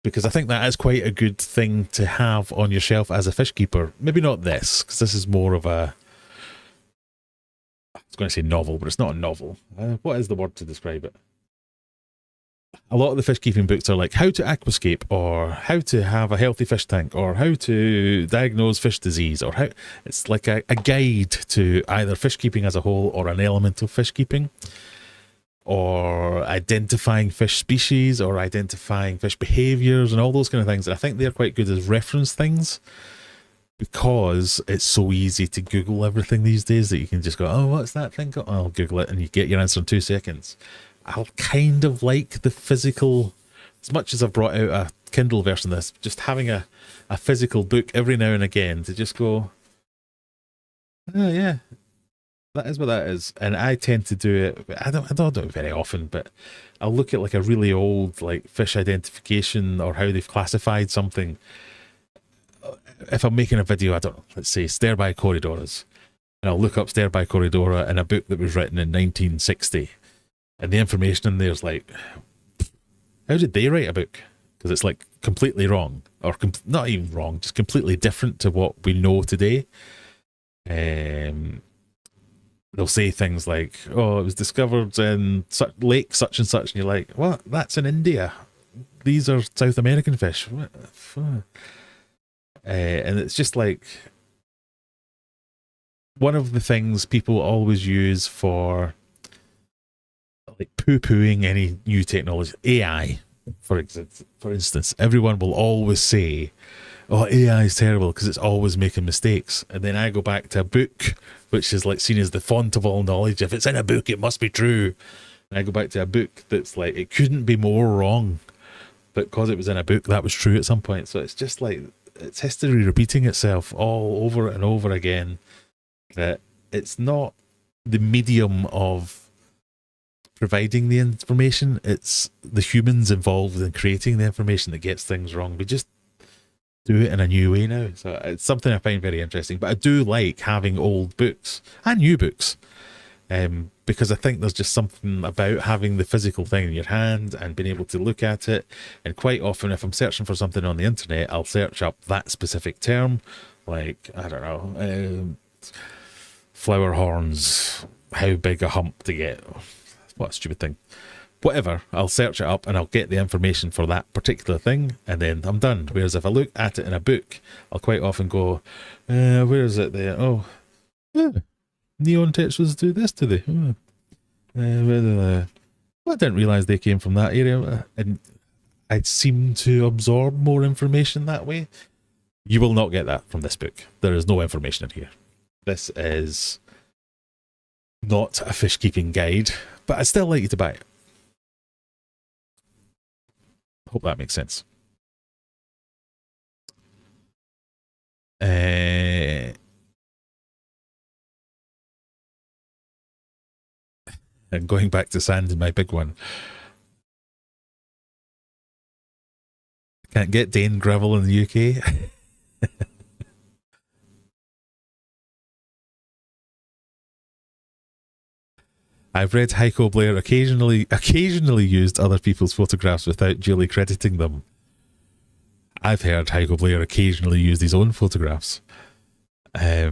Speaker 1: because I think that is quite a good thing to have on your shelf as a fish keeper. Maybe not this, because this is more of a, I was going to say novel, but it's not a novel. What is the word to describe it? A lot of the fish keeping books are like how to aquascape, or how to have a healthy fish tank, or how to diagnose fish disease, or how it's like a guide to either fish keeping as a whole or an element of fish keeping, or identifying fish species, or identifying fish behaviors, and all those kind of things. And I think they're quite good as reference things, because it's so easy to Google everything these days that you can just go, oh, what's that thing? Oh, I'll Google it, and you get your answer in 2 seconds. I'll kind of like the physical, as much as I've brought out a Kindle version of this, just having a physical book every now and again to just go, oh yeah, that is what that is. And I tend to do it, I don't do it very often, but I'll look at like a really old like fish identification or how they've classified something. If I'm making a video, I don't know, let's say Stare by Corridoras, and I'll look up Stare by Corridora in a book that was written in 1960. And the information in there is like, how did they write a book? Because it's like completely wrong, or not even wrong, just completely different to what we know today. They'll say things like, oh, it was discovered in lake such and such, and you're like, what? That's in India. These are South American fish. What? And it's just like, one of the things people always use for like poo-pooing any new technology, AI, for instance, everyone will always say, oh, AI is terrible because it's always making mistakes. And then I go back to a book, which is like seen as the font of all knowledge. If it's in a book, it must be true. And I go back to a book that's like, it couldn't be more wrong. But because it was in a book, that was true at some point. So it's just like, it's history repeating itself all over and over again. That it's not the medium of providing the information, it's the humans involved in creating the information that gets things wrong. We just do it in a new way now. So it's something I find very interesting. But I do like having old books and new books, because I think there's just something about having the physical thing in your hand and being able to look at it. And quite often, if I'm searching for something on the internet, I'll search up that specific term, like, I don't know, flower horns, how big a hump to get. What a stupid thing. Whatever, I'll search it up and I'll get the information for that particular thing, and then I'm done. Whereas if I look at it in a book, I'll quite often go, where is it there? Oh, yeah, neon textures do this today. Well, I didn't realise they came from that area. And I seem to absorb more information that way. You will not get that from this book. There is no information in here. This is not a fish keeping guide, but I'd still like you to buy it. Hope that makes sense. And going back to sand in my big one. Can't get Dane gravel in the UK. I've read Heiko Blair occasionally used other people's photographs without duly crediting them. I've heard Heiko Blair occasionally used his own photographs. Yeah,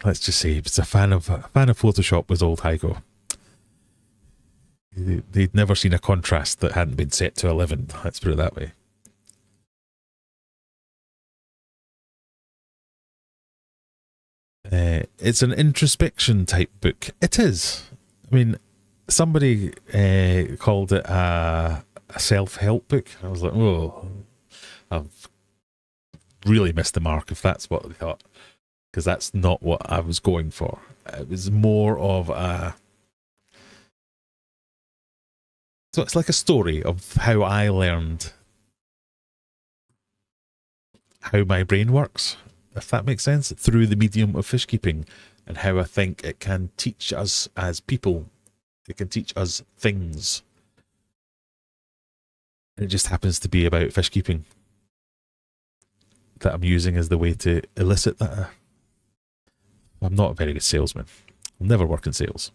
Speaker 1: let's just say it's a fan of Photoshop was old Heiko. They'd never seen a contrast that hadn't been set to 11. Let's put it that way. It's an introspection type book. It is. I mean, somebody called it a self-help book. I was like, oh, I've really missed the mark if that's what they thought, because that's not what I was going for. It was more of a... So it's like a story of how I learned how my brain works, if that makes sense, through the medium of fish keeping, and how I think it can teach us as people. It can teach us things. And it just happens to be about fish keeping that I'm using as the way to elicit that. I'm not a very good salesman. I'll never work in sales.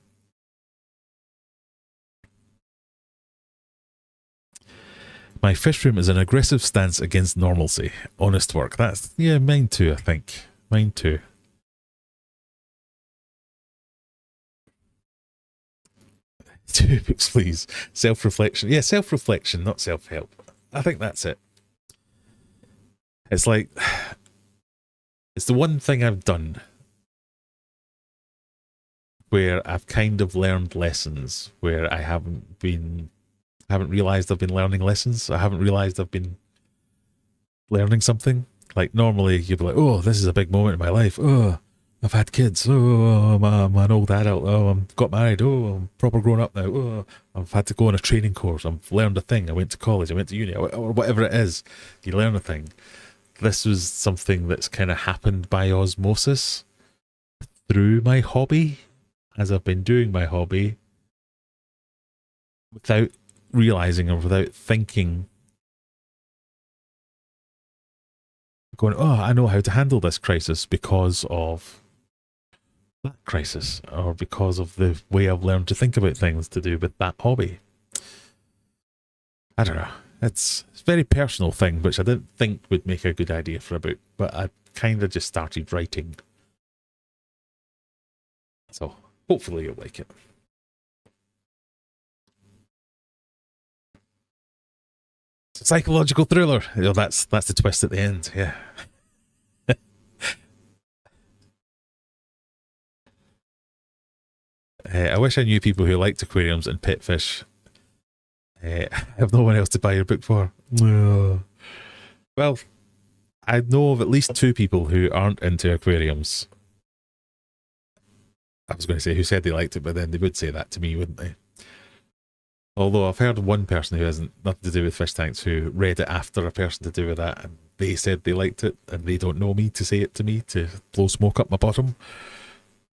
Speaker 1: My fish room is an aggressive stance against normalcy. Honest work. That's, yeah, mine too, I think. Mine too. Two books, please. Self-reflection. Yeah, self-reflection, not self-help. I think that's it. It's like, it's the one thing I've done where I've kind of learned lessons where I haven't realized I've been learning lessons. I haven't realized I've been learning something. Like normally you'd be like, oh, this is a big moment in my life. Oh, I've had kids. Oh, I'm an old adult. Oh, I've got married. Oh, I'm proper grown up now. Oh, I've had to go on a training course. I've learned a thing. I went to college. I went to uni, or whatever it is. You learn a thing. This was something that's kind of happened by osmosis through my hobby, as I've been doing my hobby without realizing or without thinking, going, oh, I know how to handle this crisis because of that crisis, or because of the way I've learned to think about things to do with that hobby. I don't know. It's a very personal thing, which I didn't think would make a good idea for a book, but I kind of just started writing. So hopefully you'll like it. Psychological thriller. You know, that's the twist at the end. Yeah. I wish I knew people who liked aquariums and pet fish. I have no one else to buy your book for. Well, I know of at least 2 people who aren't into aquariums. I was going to say who said they liked it, but then they would say that to me, wouldn't they? Although I've heard of one person who hasn't nothing to do with fish tanks who read it after a person to do with that, and they said they liked it, and they don't know me to say it to me to blow smoke up my bottom.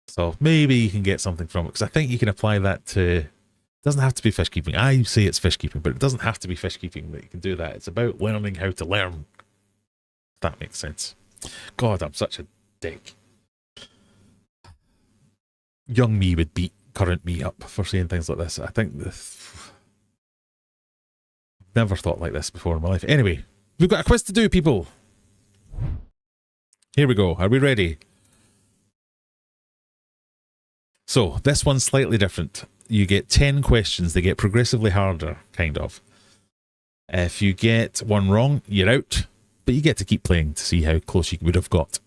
Speaker 1: So maybe you can get something from it, because I think you can apply that to. It doesn't have to be fish keeping. I say it's fish keeping, but it doesn't have to be fish keeping that you can do that. It's about learning how to learn. If that makes sense. God, I'm such a dick. Young me would beat current me up for saying things like this. I think never thought like this before in my life. Anyway, we've got a quiz to do, people. Here we go. Are we ready? So, this one's slightly different. You get 10 questions. They get progressively harder, kind of. If you get one wrong, you're out. But you get to keep playing to see how close you would have got.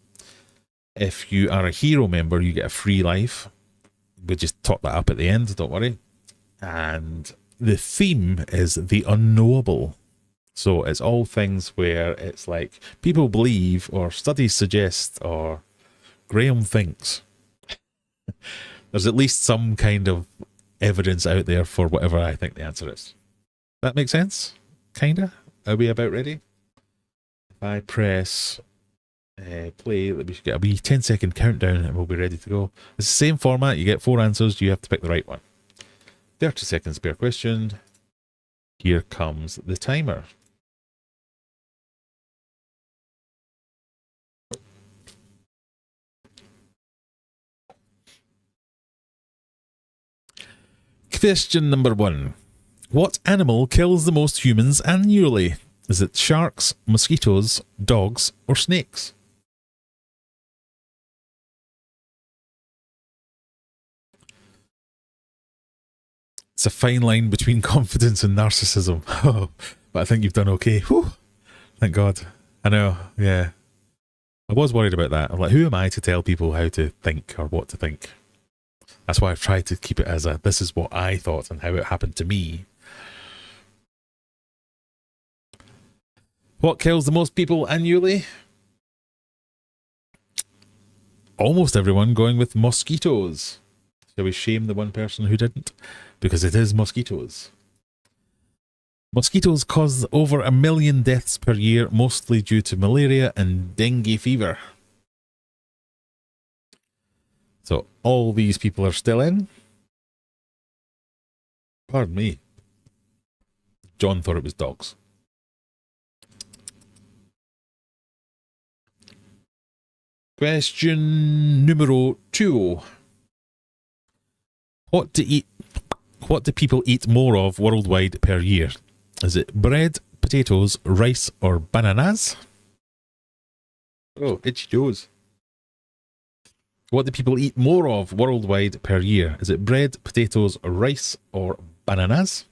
Speaker 1: If you are a hero member, you get a free life. We'll just top that up at the end, don't worry. And the theme is the unknowable. So it's all things where it's like people believe or studies suggest or Graham thinks. There's at least some kind of evidence out there for whatever I think the answer is. That make sense? Kinda? Are we about ready? If I press play, we should get a wee 10-second countdown and we'll be ready to go. It's the same format. You get 4 answers. You have to pick the right one. 30 seconds per question. Here comes the timer. Question number 1. What animal kills the most humans annually? Is it sharks, mosquitoes, dogs, or snakes? It's a fine line between confidence and narcissism. But I think you've done okay. Whew. Thank God. I know, yeah. I was worried about that. I'm like, who am I to tell people how to think or what to think? That's why I've tried to keep it as a, this is what I thought and how it happened to me. What kills the most people annually? Almost everyone going with mosquitoes. Shall we shame the one person who didn't? Because it is mosquitoes. Mosquitoes cause over 1 million deaths per year, mostly due to malaria and dengue fever. So all these people are still in. Pardon me. John thought it was dogs. Question numero 2. What do people eat more of worldwide per year? Is it bread, potatoes, rice, or bananas? Oh, itchy toes. What do people eat more of worldwide per year? Is it bread, potatoes, rice, or bananas?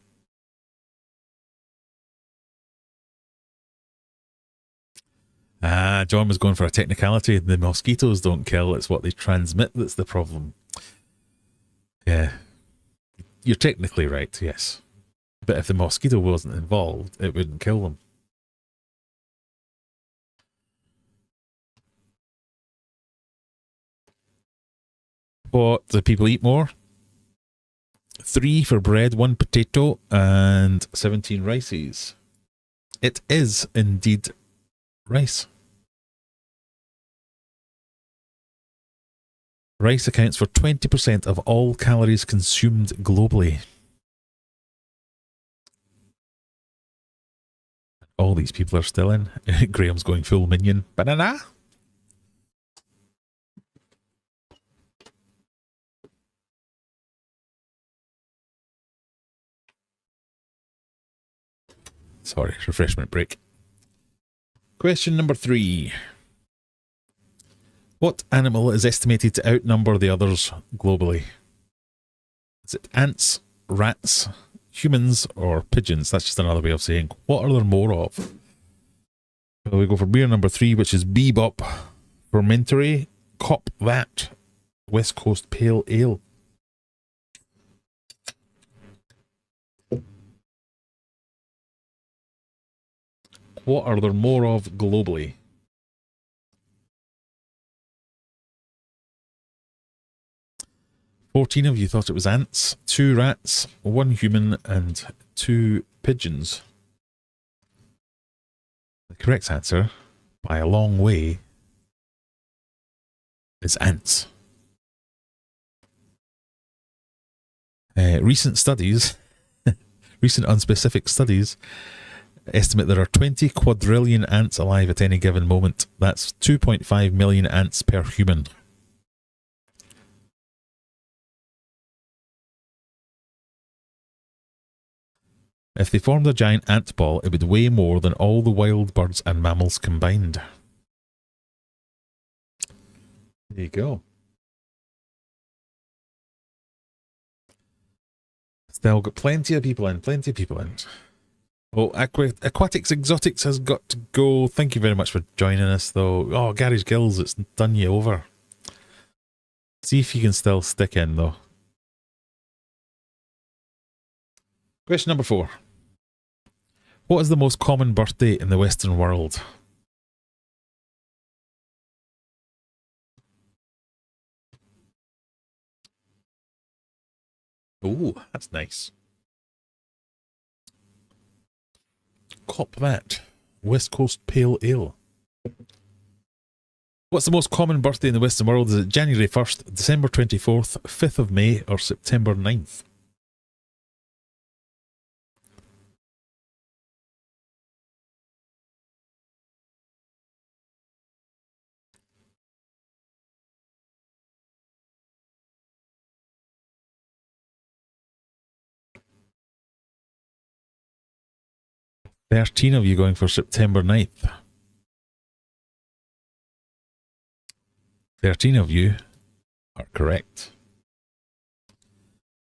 Speaker 1: Ah, John was going for a technicality. The mosquitoes don't kill, it's what they transmit that's the problem. Yeah. You're technically right, yes. But if the mosquito wasn't involved, it wouldn't kill them. What do people eat more? 3 for bread, 1 potato, and 17 rices. It is indeed rice. Rice accounts for 20% of all calories consumed globally. All these people are still in. Graham's going full minion. Banana? Sorry, refreshment break. Question number 3. What animal is estimated to outnumber the others globally? Is it ants, rats, humans, or pigeons? That's just another way of saying, what are there more of? Well, we go for beer number 3, which is Bebop Fermentary Cop That West Coast Pale Ale. What are there more of globally? "14 of you thought it was ants, 2 rats, 1 human, and 2 pigeons. The correct answer, by a long way, is ants. Recent unspecific studies, estimate there are 20 quadrillion ants alive at any given moment. That's 2.5 million ants per human. If they formed a giant ant ball, it would weigh more than all the wild birds and mammals combined. There you go. Still got plenty of people in. Oh, Aquatics Exotics has got to go. Thank you very much for joining us, though. Oh, Gary's Gills, it's done you over. See if you can still stick in, though. Question number 4. What is the most common birthday in the Western world? Oh, that's nice. Cop that. West Coast Pale Ale. What's the most common birthday in the Western world? Is it January 1st, December 24th, 5th of May, or September 9th? "13 of you going for September 9th. 13 of you are correct.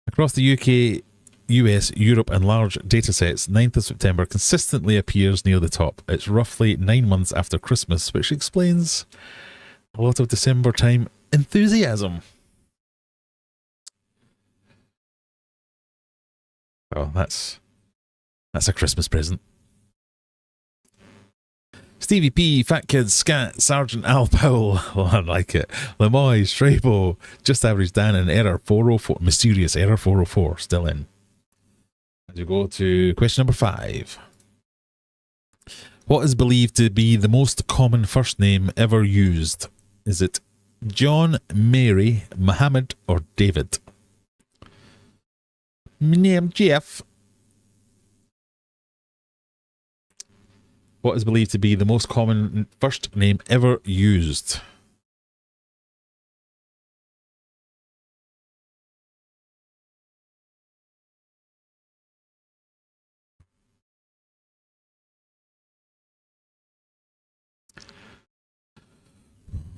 Speaker 1: Across the UK, US, Europe, and large datasets, 9th of September consistently appears near the top. It's roughly 9 months after Christmas, which explains a lot of December time enthusiasm. Oh, that's a Christmas present. Stevie P, Fat Kids, Scat, Sergeant Al Powell, oh, I like it. Lemoy, Strabo, Just Average Dan, and Error 404, Mysterious Error 404, still in. As we go to question number 5. What is believed to be the most common first name ever used? Is it John, Mary, Muhammad, or David? My name Jeff. What is believed to be the most common first name ever used?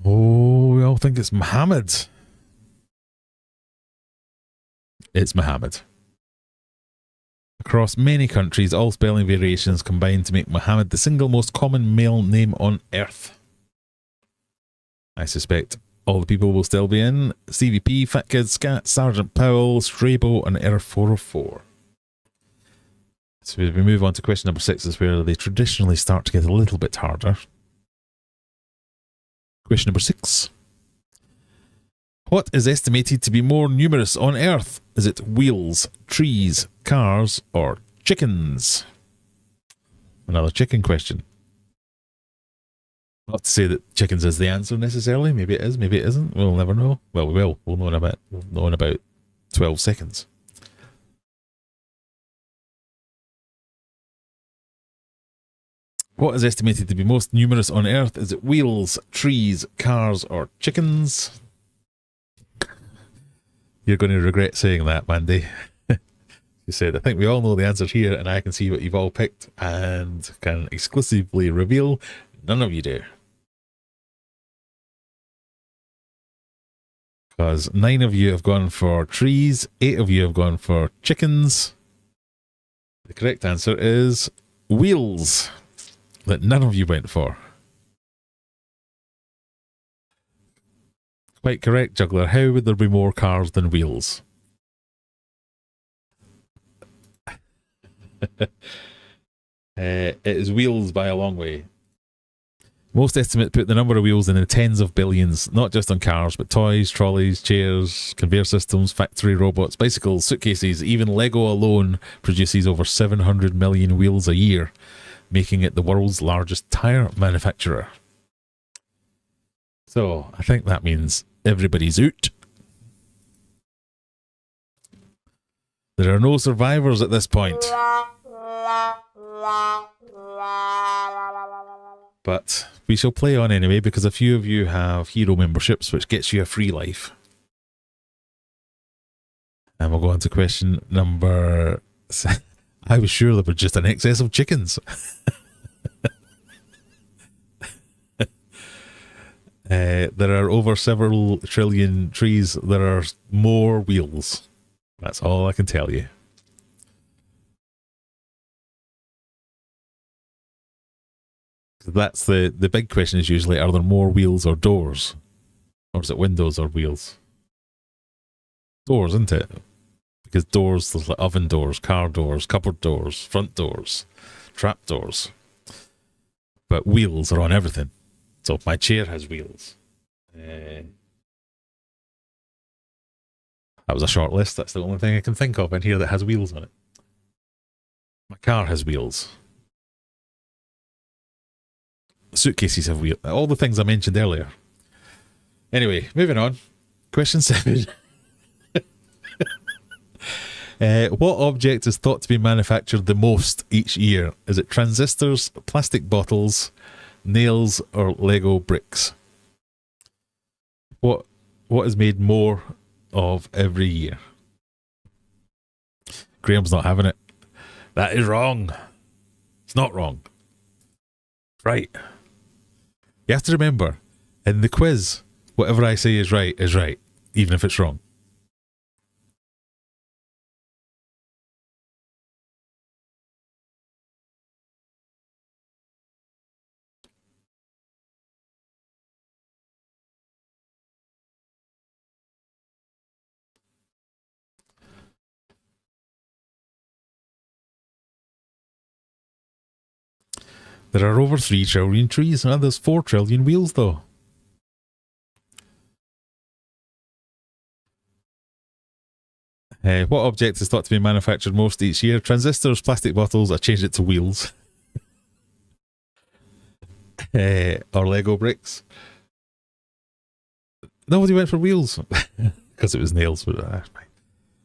Speaker 1: Oh, we all think it's Muhammad. It's Muhammad. Across many countries, all spelling variations combine to make Muhammad the single most common male name on earth. I suspect all the people will still be in. CVP, Fat Kids, Scat, Sergeant Powell, Strabo, and Error 404. So as we move on to question number 6, is where they traditionally start to get a little bit harder. Question number 6. What is estimated to be more numerous on Earth? Is it wheels, trees, cars, or chickens? Another chicken question. Not to say that chickens is the answer necessarily. Maybe it is, maybe it isn't. We'll never know. Well, we will. We'll know in about 12 seconds. What is estimated to be most numerous on Earth? Is it wheels, trees, cars, or chickens? You're going to regret saying that, Mandy. You said, I think we all know the answer here, and I can see what you've all picked and can exclusively reveal none of you do. Because 9 of you have gone for trees, 8 of you have gone for chickens. The correct answer is wheels, that none of you went for. Quite correct, Juggler. How would there be more cars than wheels? It is wheels by a long way. Most estimates put the number of wheels in the tens of billions, not just on cars, but toys, trolleys, chairs, conveyor systems, factory robots, bicycles, suitcases. Even Lego alone produces over 700 million wheels a year, making it the world's largest tyre manufacturer. So, I think that means everybody's out. There are no survivors at this point. But we shall play on anyway, because a few of you have hero memberships, which gets you a free life. And we'll go on to question number... I was sure there were just an excess of chickens. There are over several trillion trees. There are more wheels. That's all I can tell you. That's the big question is usually, are there more wheels or doors? Or is it windows or wheels? Doors, isn't it? Because doors, there's like oven doors, car doors, cupboard doors, front doors, trap doors. But wheels are on everything. So my chair has wheels. That was a short list. That's the only thing I can think of in here that has wheels on it. My car has wheels. Suitcases have wheels. All the things I mentioned earlier. Anyway, moving on. Question 7. What object is thought to be manufactured the most each year? Is it transistors, plastic bottles, nails, or Lego bricks? What is made more of every year? Graham's not having it. That is wrong. It's not wrong. Right. You have to remember, in the quiz, whatever I say is right, even if it's wrong. There are over 3 trillion trees, and there's 4 trillion wheels, though. What object is thought to be manufactured most each year? Transistors, plastic bottles. I changed it to wheels. Or Lego bricks. Nobody went for wheels because it was nails.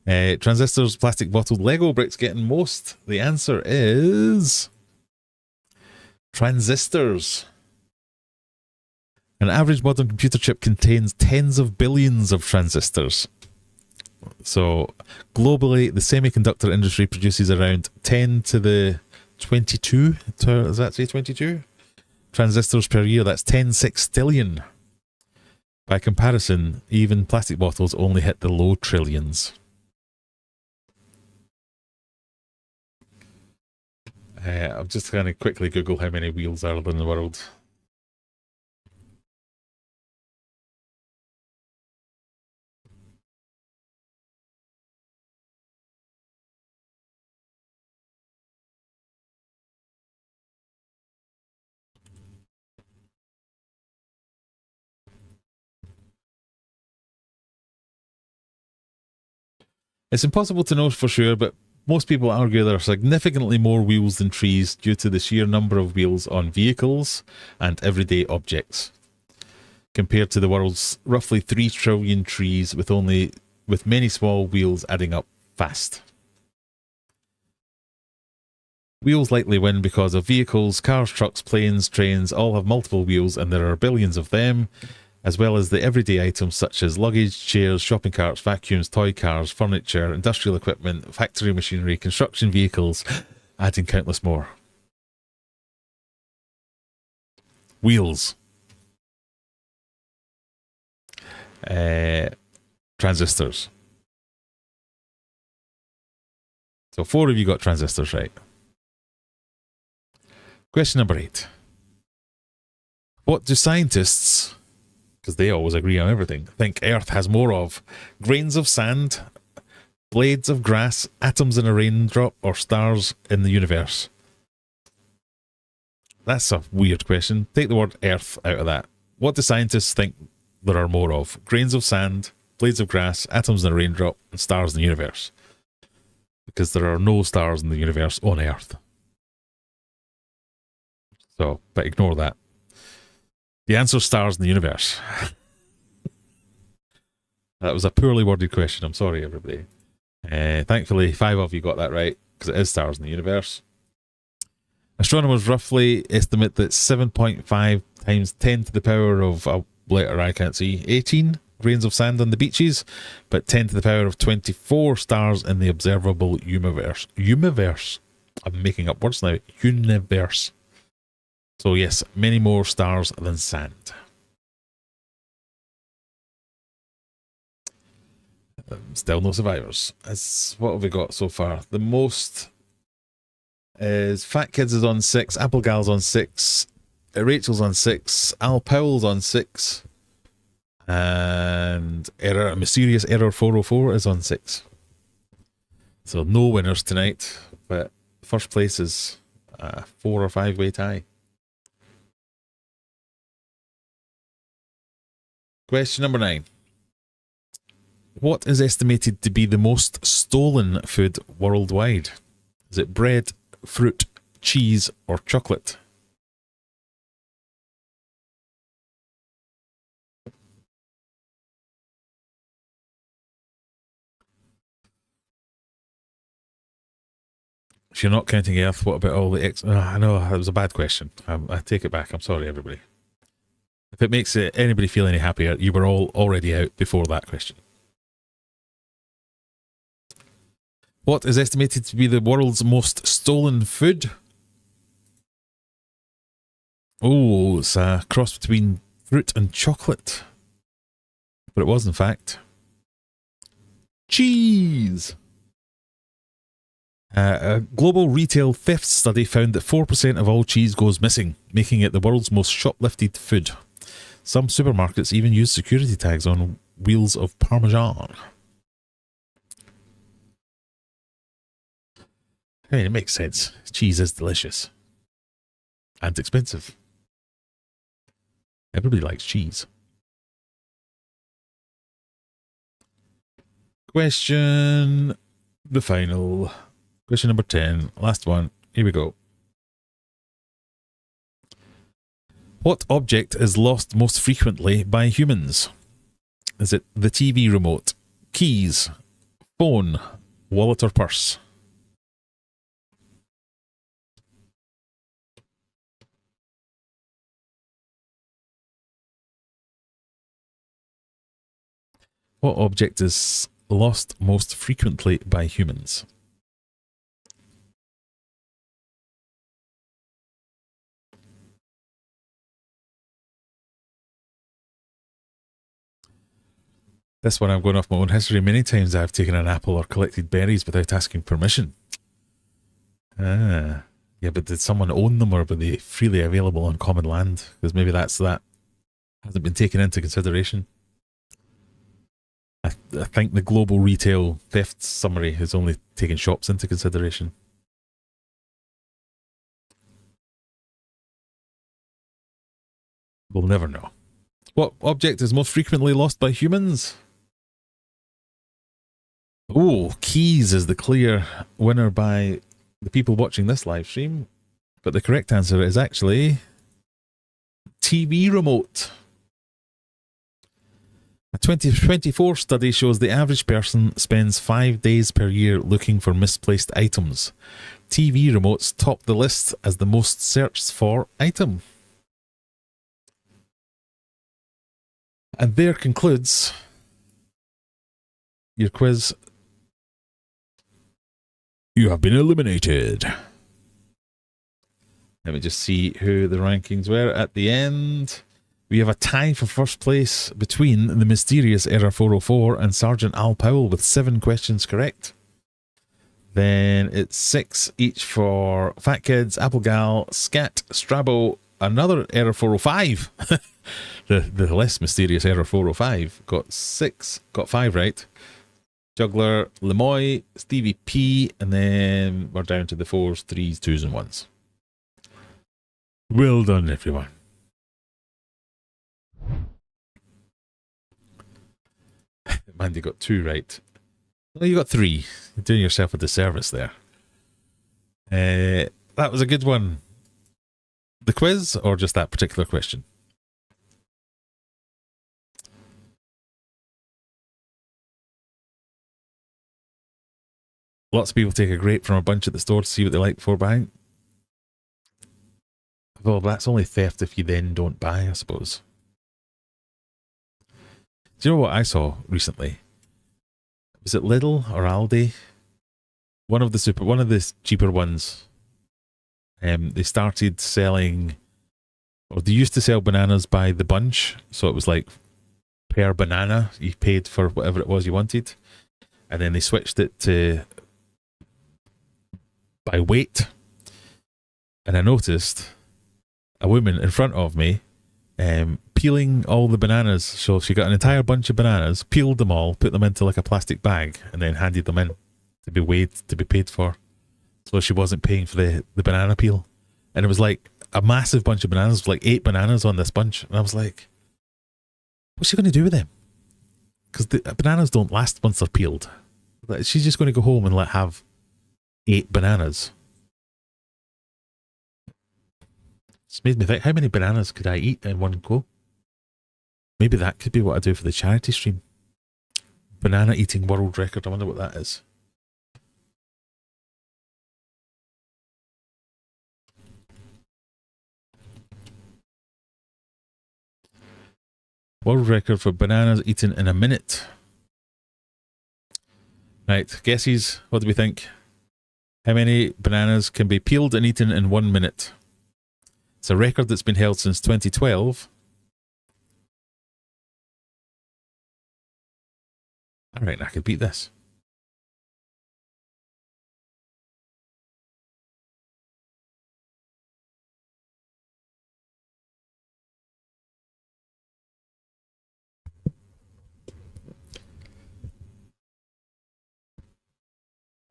Speaker 1: Transistors, plastic bottles, Lego bricks getting most. The answer is transistors. An average modern computer chip contains tens of billions of transistors. So globally, the semiconductor industry produces around 10 to the 22, does that say 22? Transistors per year. That's 10 sextillion. By comparison, even plastic bottles only hit the low trillions. I'm just going to quickly Google how many wheels are there in the world. It's impossible to know for sure, but most people argue there are significantly more wheels than trees due to the sheer number of wheels on vehicles and everyday objects, compared to the world's roughly 3 trillion trees with many small wheels adding up fast. Wheels likely win because of vehicles, cars, trucks, planes, trains all have multiple wheels, and there are billions of them, as well as the everyday items such as luggage, chairs, shopping carts, vacuums, toy cars, furniture, industrial equipment, factory machinery, construction vehicles, adding countless more. Wheels. Transistors. So 4 of you got transistors right. Question number 8. What do scientists, because they always agree on everything, think Earth has more of? Grains of sand, blades of grass, atoms in a raindrop, or stars in the universe? That's a weird question. Take the word Earth out of that. What do scientists think there are more of? Grains of sand, blades of grass, atoms in a raindrop, and stars in the universe. Because there are no stars in the universe on Earth. So, but ignore that. The answer is stars in the universe. That was a poorly worded question. I'm sorry, everybody. Thankfully, 5 of you got that right, because it is stars in the universe. Astronomers roughly estimate that 7.5 times 10 to the power of a letter I can't see, 18 grains of sand on the beaches, but 10 to the power of 24 stars in the observable universe. Universe. I'm making up words now. Universe. So yes, many more stars than sand. Still no survivors. What have we got so far? The most is Fat Kids is on 6, Apple Gal's on 6, Rachel's on 6, Al Powell's on 6, and Mysterious Error 404 is on 6. So no winners tonight, but first place is a 4 or 5 way tie. Question number 9. What is estimated to be the most stolen food worldwide? Is it bread, fruit, cheese, or chocolate? If you're not counting Earth, what about all the I know, that was a bad question. I take it back. I'm sorry, everybody. If it makes anybody feel any happier, you were all already out before that question. What is estimated to be the world's most stolen food? Oh, it's a cross between fruit and chocolate. But it was, in fact, cheese. A global retail theft study found that 4% of all cheese goes missing, making it the world's most shoplifted food. Some supermarkets even use security tags on wheels of Parmesan. I mean, it makes sense. Cheese is delicious. And expensive. Everybody likes cheese. Question, the final. Question number 10. Last one. Here we go. What object is lost most frequently by humans? Is it the TV remote, keys, phone, wallet, or purse? What object is lost most frequently by humans? This one I'm going off my own history. Many times I've taken an apple or collected berries without asking permission. Yeah, but did someone own them, or were they freely available on common land? Because maybe that hasn't been taken into consideration. I think the global retail theft summary has only taken shops into consideration. We'll never know. What object is most frequently lost by humans? Oh, keys is the clear winner by the people watching this live stream. But the correct answer is actually TV remote. A 2024 study shows the average person spends 5 days per year looking for misplaced items. TV remotes top the list as the most searched for item. And there concludes your quiz. You have been eliminated. Let me just see who the rankings were at the end. We have a tie for first place between the Mysterious Error 404 and Sergeant Al Powell with 7 questions correct. Then it's 6 each for Fat Kids, Apple Gal, Scat, Strabo, another Error 405. the less mysterious Error 405 got 5 right. Juggler, Lemoy, Stevie P, and then we're down to the 4s, 3s, 2s, and 1s. Well done, everyone. Mandy got 2 right. Well, you got 3. You're doing yourself a disservice there. That was a good one. The quiz or just that particular question? Lots of people take a grape from a bunch at the store to see what they like before buying. Well, that's only theft if you then don't buy, I suppose. Do you know what I saw recently? Was it Lidl or Aldi? One of the cheaper ones. They started selling, or they used to sell bananas by the bunch. So it was like per banana, you paid for whatever it was you wanted. And then they switched it to by weight. And I noticed a woman in front of me peeling all the bananas. So she got an entire bunch of bananas, peeled them all, put them into like a plastic bag, and then handed them in to be weighed, to be paid for. So she wasn't paying for the banana peel. And it was like a massive bunch of bananas, it was like 8 bananas on this bunch. And I was like, what's she going to do with them? Because the bananas don't last once they're peeled. She's just going to go home and have 8 bananas. It's made me think, how many bananas could I eat in one go? Maybe that could be what I do for the charity stream. Banana eating world record. I wonder what that is. World record for bananas eaten in a minute. Right, guesses. What do we think? How many bananas can be peeled and eaten in 1 minute? It's a record that's been held since 2012. I reckon I could beat this.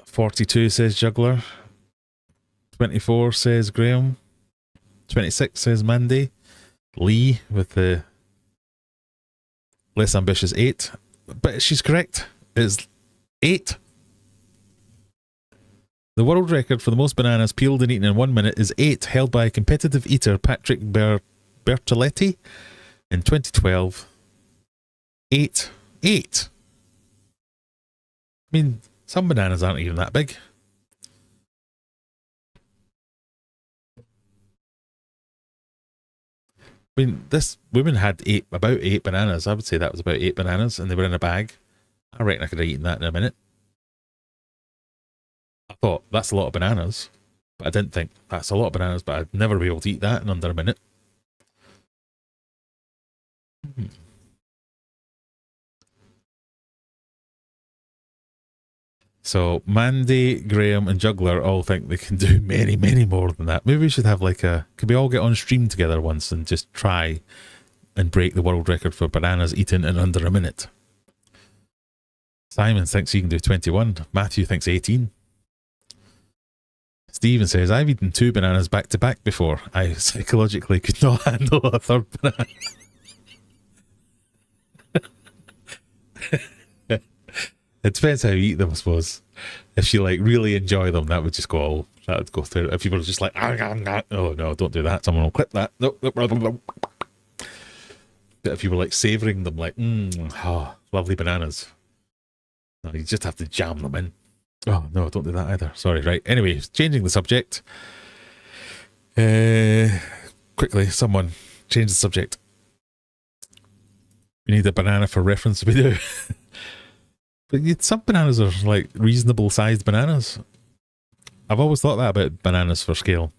Speaker 1: $42 says Juggler. 24 says Graham. 26 says Mandy. Lee with the less ambitious 8. But she's correct. It's 8. The world record for the most bananas peeled and eaten in 1 minute is 8, held by competitive eater Patrick Bertoletti in 2012. 8. I mean, some bananas aren't even that big. I mean, this woman had about 8 bananas. I would say that was about 8 bananas, and they were in a bag. I reckon I could have eaten that in a minute. I thought, that's a lot of bananas. But I didn't think, that's a lot of bananas, but I'd never be able to eat that in under a minute. So Mandy, Graham, and Juggler all think they can do many, many more than that. Maybe we should have could we all get on stream together once and just try and break the world record for bananas eaten in under a minute? Simon thinks he can do 21. Matthew thinks 18. Stephen says, I've eaten 2 bananas back to back before. I psychologically could not handle a third banana. It depends how you eat them, I suppose. If you really enjoy them, that would just go that would go through. If you were just oh no, don't do that. Someone will clip that. But if you were savouring them, lovely bananas. No, you just have to jam them in. Oh no, don't do that either. Sorry, right. Anyway, changing the subject. Quickly, someone change the subject. We need a banana for reference. We do. But some bananas are reasonable sized bananas. I've always thought that about bananas for scale.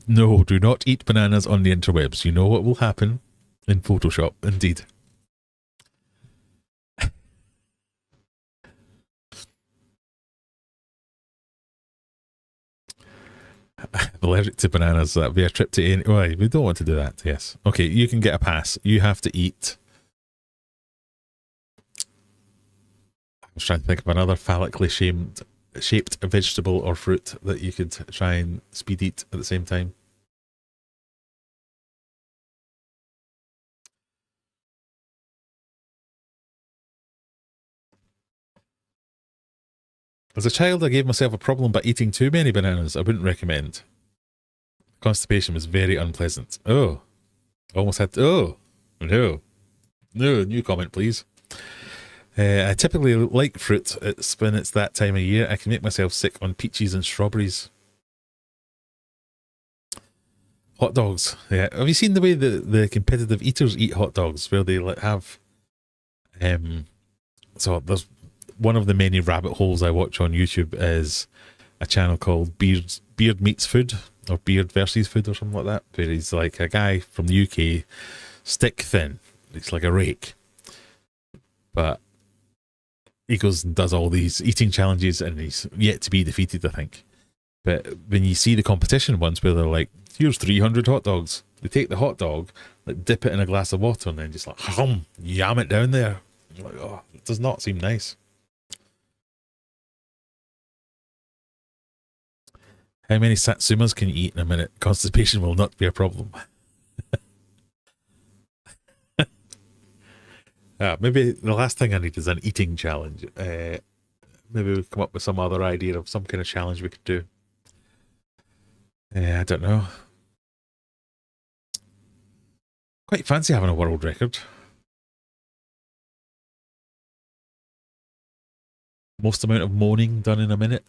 Speaker 1: No, do not eat bananas on the interwebs. You know what will happen in Photoshop, indeed. I'm allergic to bananas, so that'd be a trip to any. Well, we don't want to do that, yes. Okay, you can get a pass. You have to eat. Just trying to think of another phallically shaped vegetable or fruit that you could try and speed eat at the same time. As a child, I gave myself a problem by eating too many bananas. I wouldn't recommend. Constipation was very unpleasant. Oh, almost had to, oh, no. No, new comment, please. I typically like fruit. When it's that time of year, I can make myself sick on peaches and strawberries. Hot dogs. Yeah. Have you seen the way the competitive eaters eat hot dogs, where they have so there's one of the many rabbit holes I watch on YouTube is a channel called Beard Meets Food, or Beard versus Food, or something like that, where he's like a guy from the UK, stick thin. It's like a rake, but he goes and does all these eating challenges, and he's yet to be defeated, I think. But when you see the competition ones where they're like, here's 300 hot dogs, they take the hot dog, like dip it in a glass of water, and then just like yam it down there. You're like, oh, it does not seem nice. How many satsumas can you eat in a minute? Constipation will not be a problem. Maybe the last thing I need is an eating challenge. Maybe we come up with some other idea of some kind of challenge we could do. I don't know. Quite fancy having a world record. Most amount of moaning done in a minute.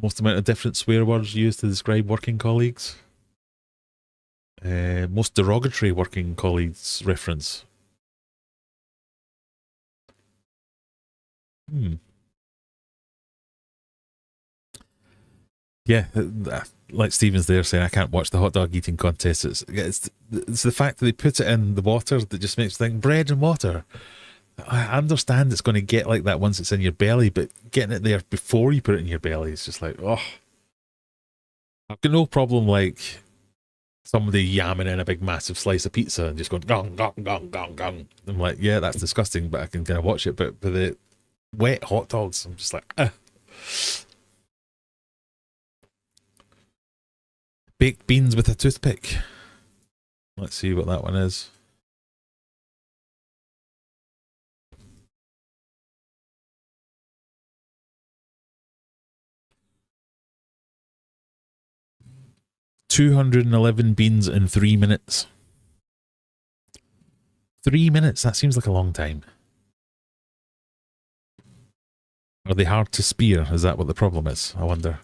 Speaker 1: Most amount of different swear words used to describe working colleagues. Most derogatory working colleagues reference. Yeah, like Stephen's there saying, I can't watch the hot dog eating contest. It's the fact that they put it in the water that just makes me think, bread and water. I understand it's going to get like that once it's in your belly, but getting it there before you put it in your belly is just like, oh. I've got no problem like somebody yamming in a big massive slice of pizza and just going gong gong gong gong gong. I'm like, yeah, that's disgusting, but I can kind of watch it. But for the wet hot dogs, I'm just like, Baked beans with a toothpick. Let's see what that one is. $211 beans in 3 minutes. 3 minutes, that seems like a long time. Are they hard to spear? Is that what the problem is? I wonder.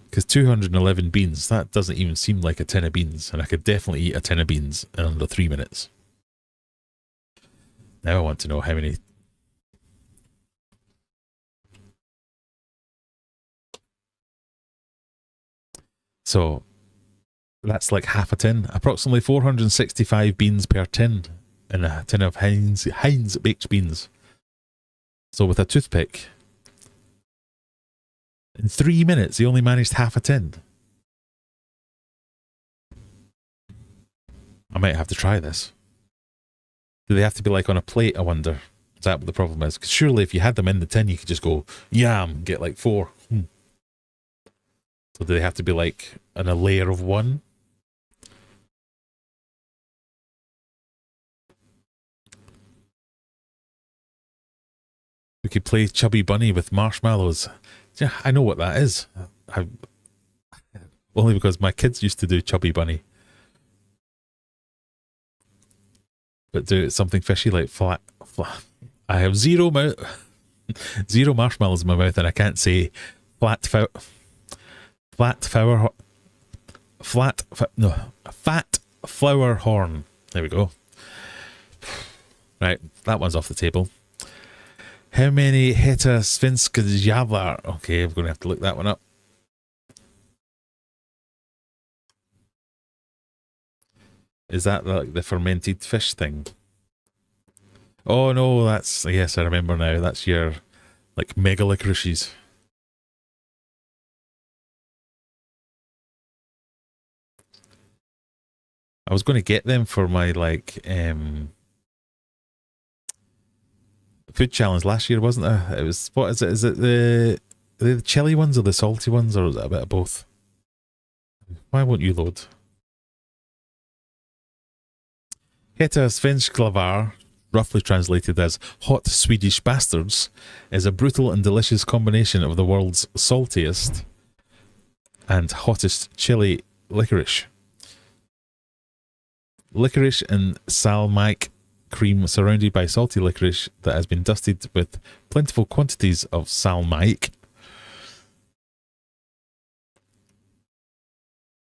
Speaker 1: Because 211 beans, that doesn't even seem like a tin of beans, and I could definitely eat a tin of beans in under 3 minutes. Now I want to know how many. So that's like half a tin, approximately 465 beans per tin in a tin of Heinz baked beans. So with a toothpick, in 3 minutes, he only managed half a tin. I might have to try this. Do they have to be like on a plate, I wonder? Is that what the problem is? Because surely if you had them in the tin, you could just go, yam, get like 4. So do they have to be like in a layer of 1? We could play Chubby Bunny with marshmallows. Yeah, I know what that is. Only because my kids used to do Chubby Bunny. But do something fishy like flat. I have zero marshmallows in my mouth, and I can't say fat flour horn. There we go. Right, that one's off the table. How many heta svenskajavlar? Okay, I'm going to have to look that one up. Is that like the fermented fish thing? Oh no, that's, yes, I remember now. That's your like mega licorices. I was going to get them for my like food challenge last year, wasn't there? It was, what is it? Is it the chili ones or the salty ones, or is it a bit of both? Why won't you load? Heta svenskklavar, roughly translated as hot Swedish bastards, is a brutal and delicious combination of the world's saltiest and hottest chili licorice. Licorice and salmiak cream surrounded by salty licorice that has been dusted with plentiful quantities of salmiak.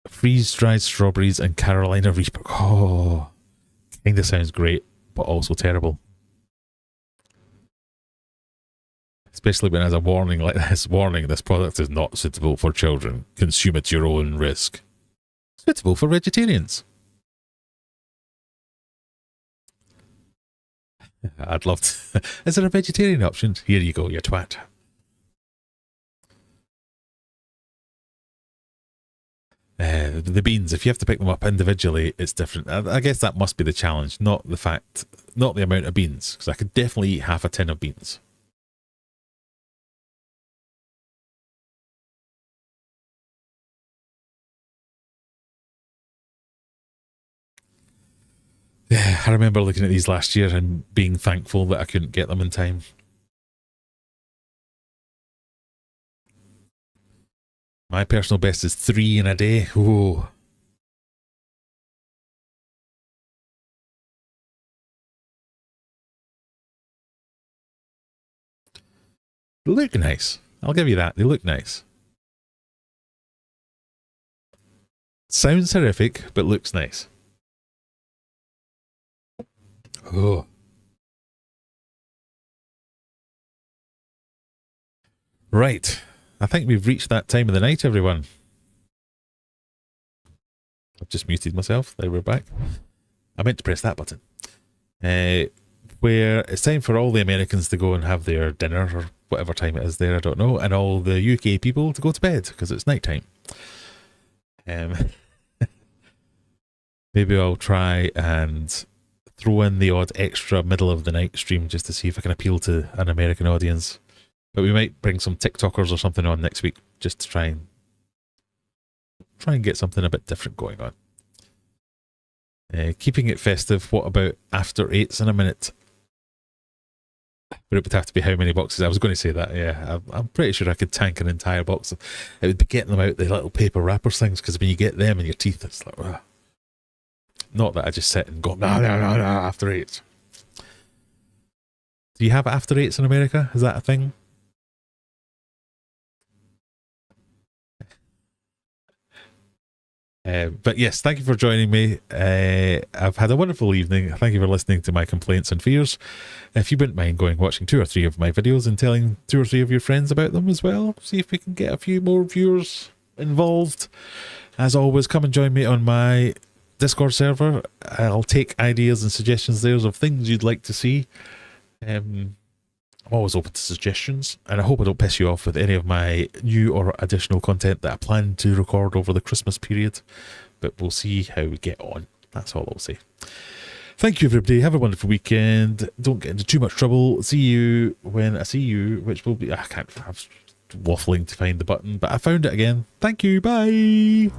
Speaker 1: Freeze-dried strawberries and Carolina Reaper. Oh, kinda sounds great, but also terrible. Especially when it has a warning like this. Warning, this product is not suitable for children. Consume at your own risk. Suitable for vegetarians. I'd love to. Is there a vegetarian option? Here you go, you twat. The beans, if you have to pick them up individually, it's different. I guess that must be the challenge, not the amount of beans, because I could definitely eat half a tin of beans. Yeah, I remember looking at these last year and being thankful that I couldn't get them in time. My personal best is 3 in a day. Ooh. They look nice. I'll give you that. They look nice. Sounds horrific, but looks nice. Oh. Right. I think we've reached that time of the night, everyone. I've just muted myself. There, we're back. I meant to press that button. Where it's time for all the Americans to go and have their dinner, or whatever time it is there, I don't know, and all the UK people to go to bed, because it's night time. Maybe I'll try and throw in the odd extra middle of the night stream just to see if I can appeal to an American audience. But we might bring some TikTokers or something on next week just to try and get something a bit different going on. Keeping it festive, what about after 8s in a minute? But it would have to be how many boxes? I was going to say that, yeah. I'm pretty sure I could tank an entire box. It would be getting them out, the little paper wrappers things, because when you get them in your teeth, it's like, ugh. Not that I just sit and go, no, after 8. Do you have after 8s in America? Is that a thing? But yes, thank you for joining me. I've had a wonderful evening. Thank you for listening to my complaints and fears. If you wouldn't mind going watching 2 or 3 of my videos and telling 2 or 3 of your friends about them as well, see if we can get a few more viewers involved. As always, come and join me on my Discord server. I'll take ideas and suggestions there of things you'd like to see. I'm always open to suggestions, and I hope I don't piss you off with any of my new or additional content that I plan to record over the Christmas period, but we'll see how we get on. That's all I'll say. Thank you, everybody. Have a wonderful weekend. Don't get into too much trouble. See you when I see you, which will be... I can't... I'm waffling to find the button, but I found it again. Thank you. Bye.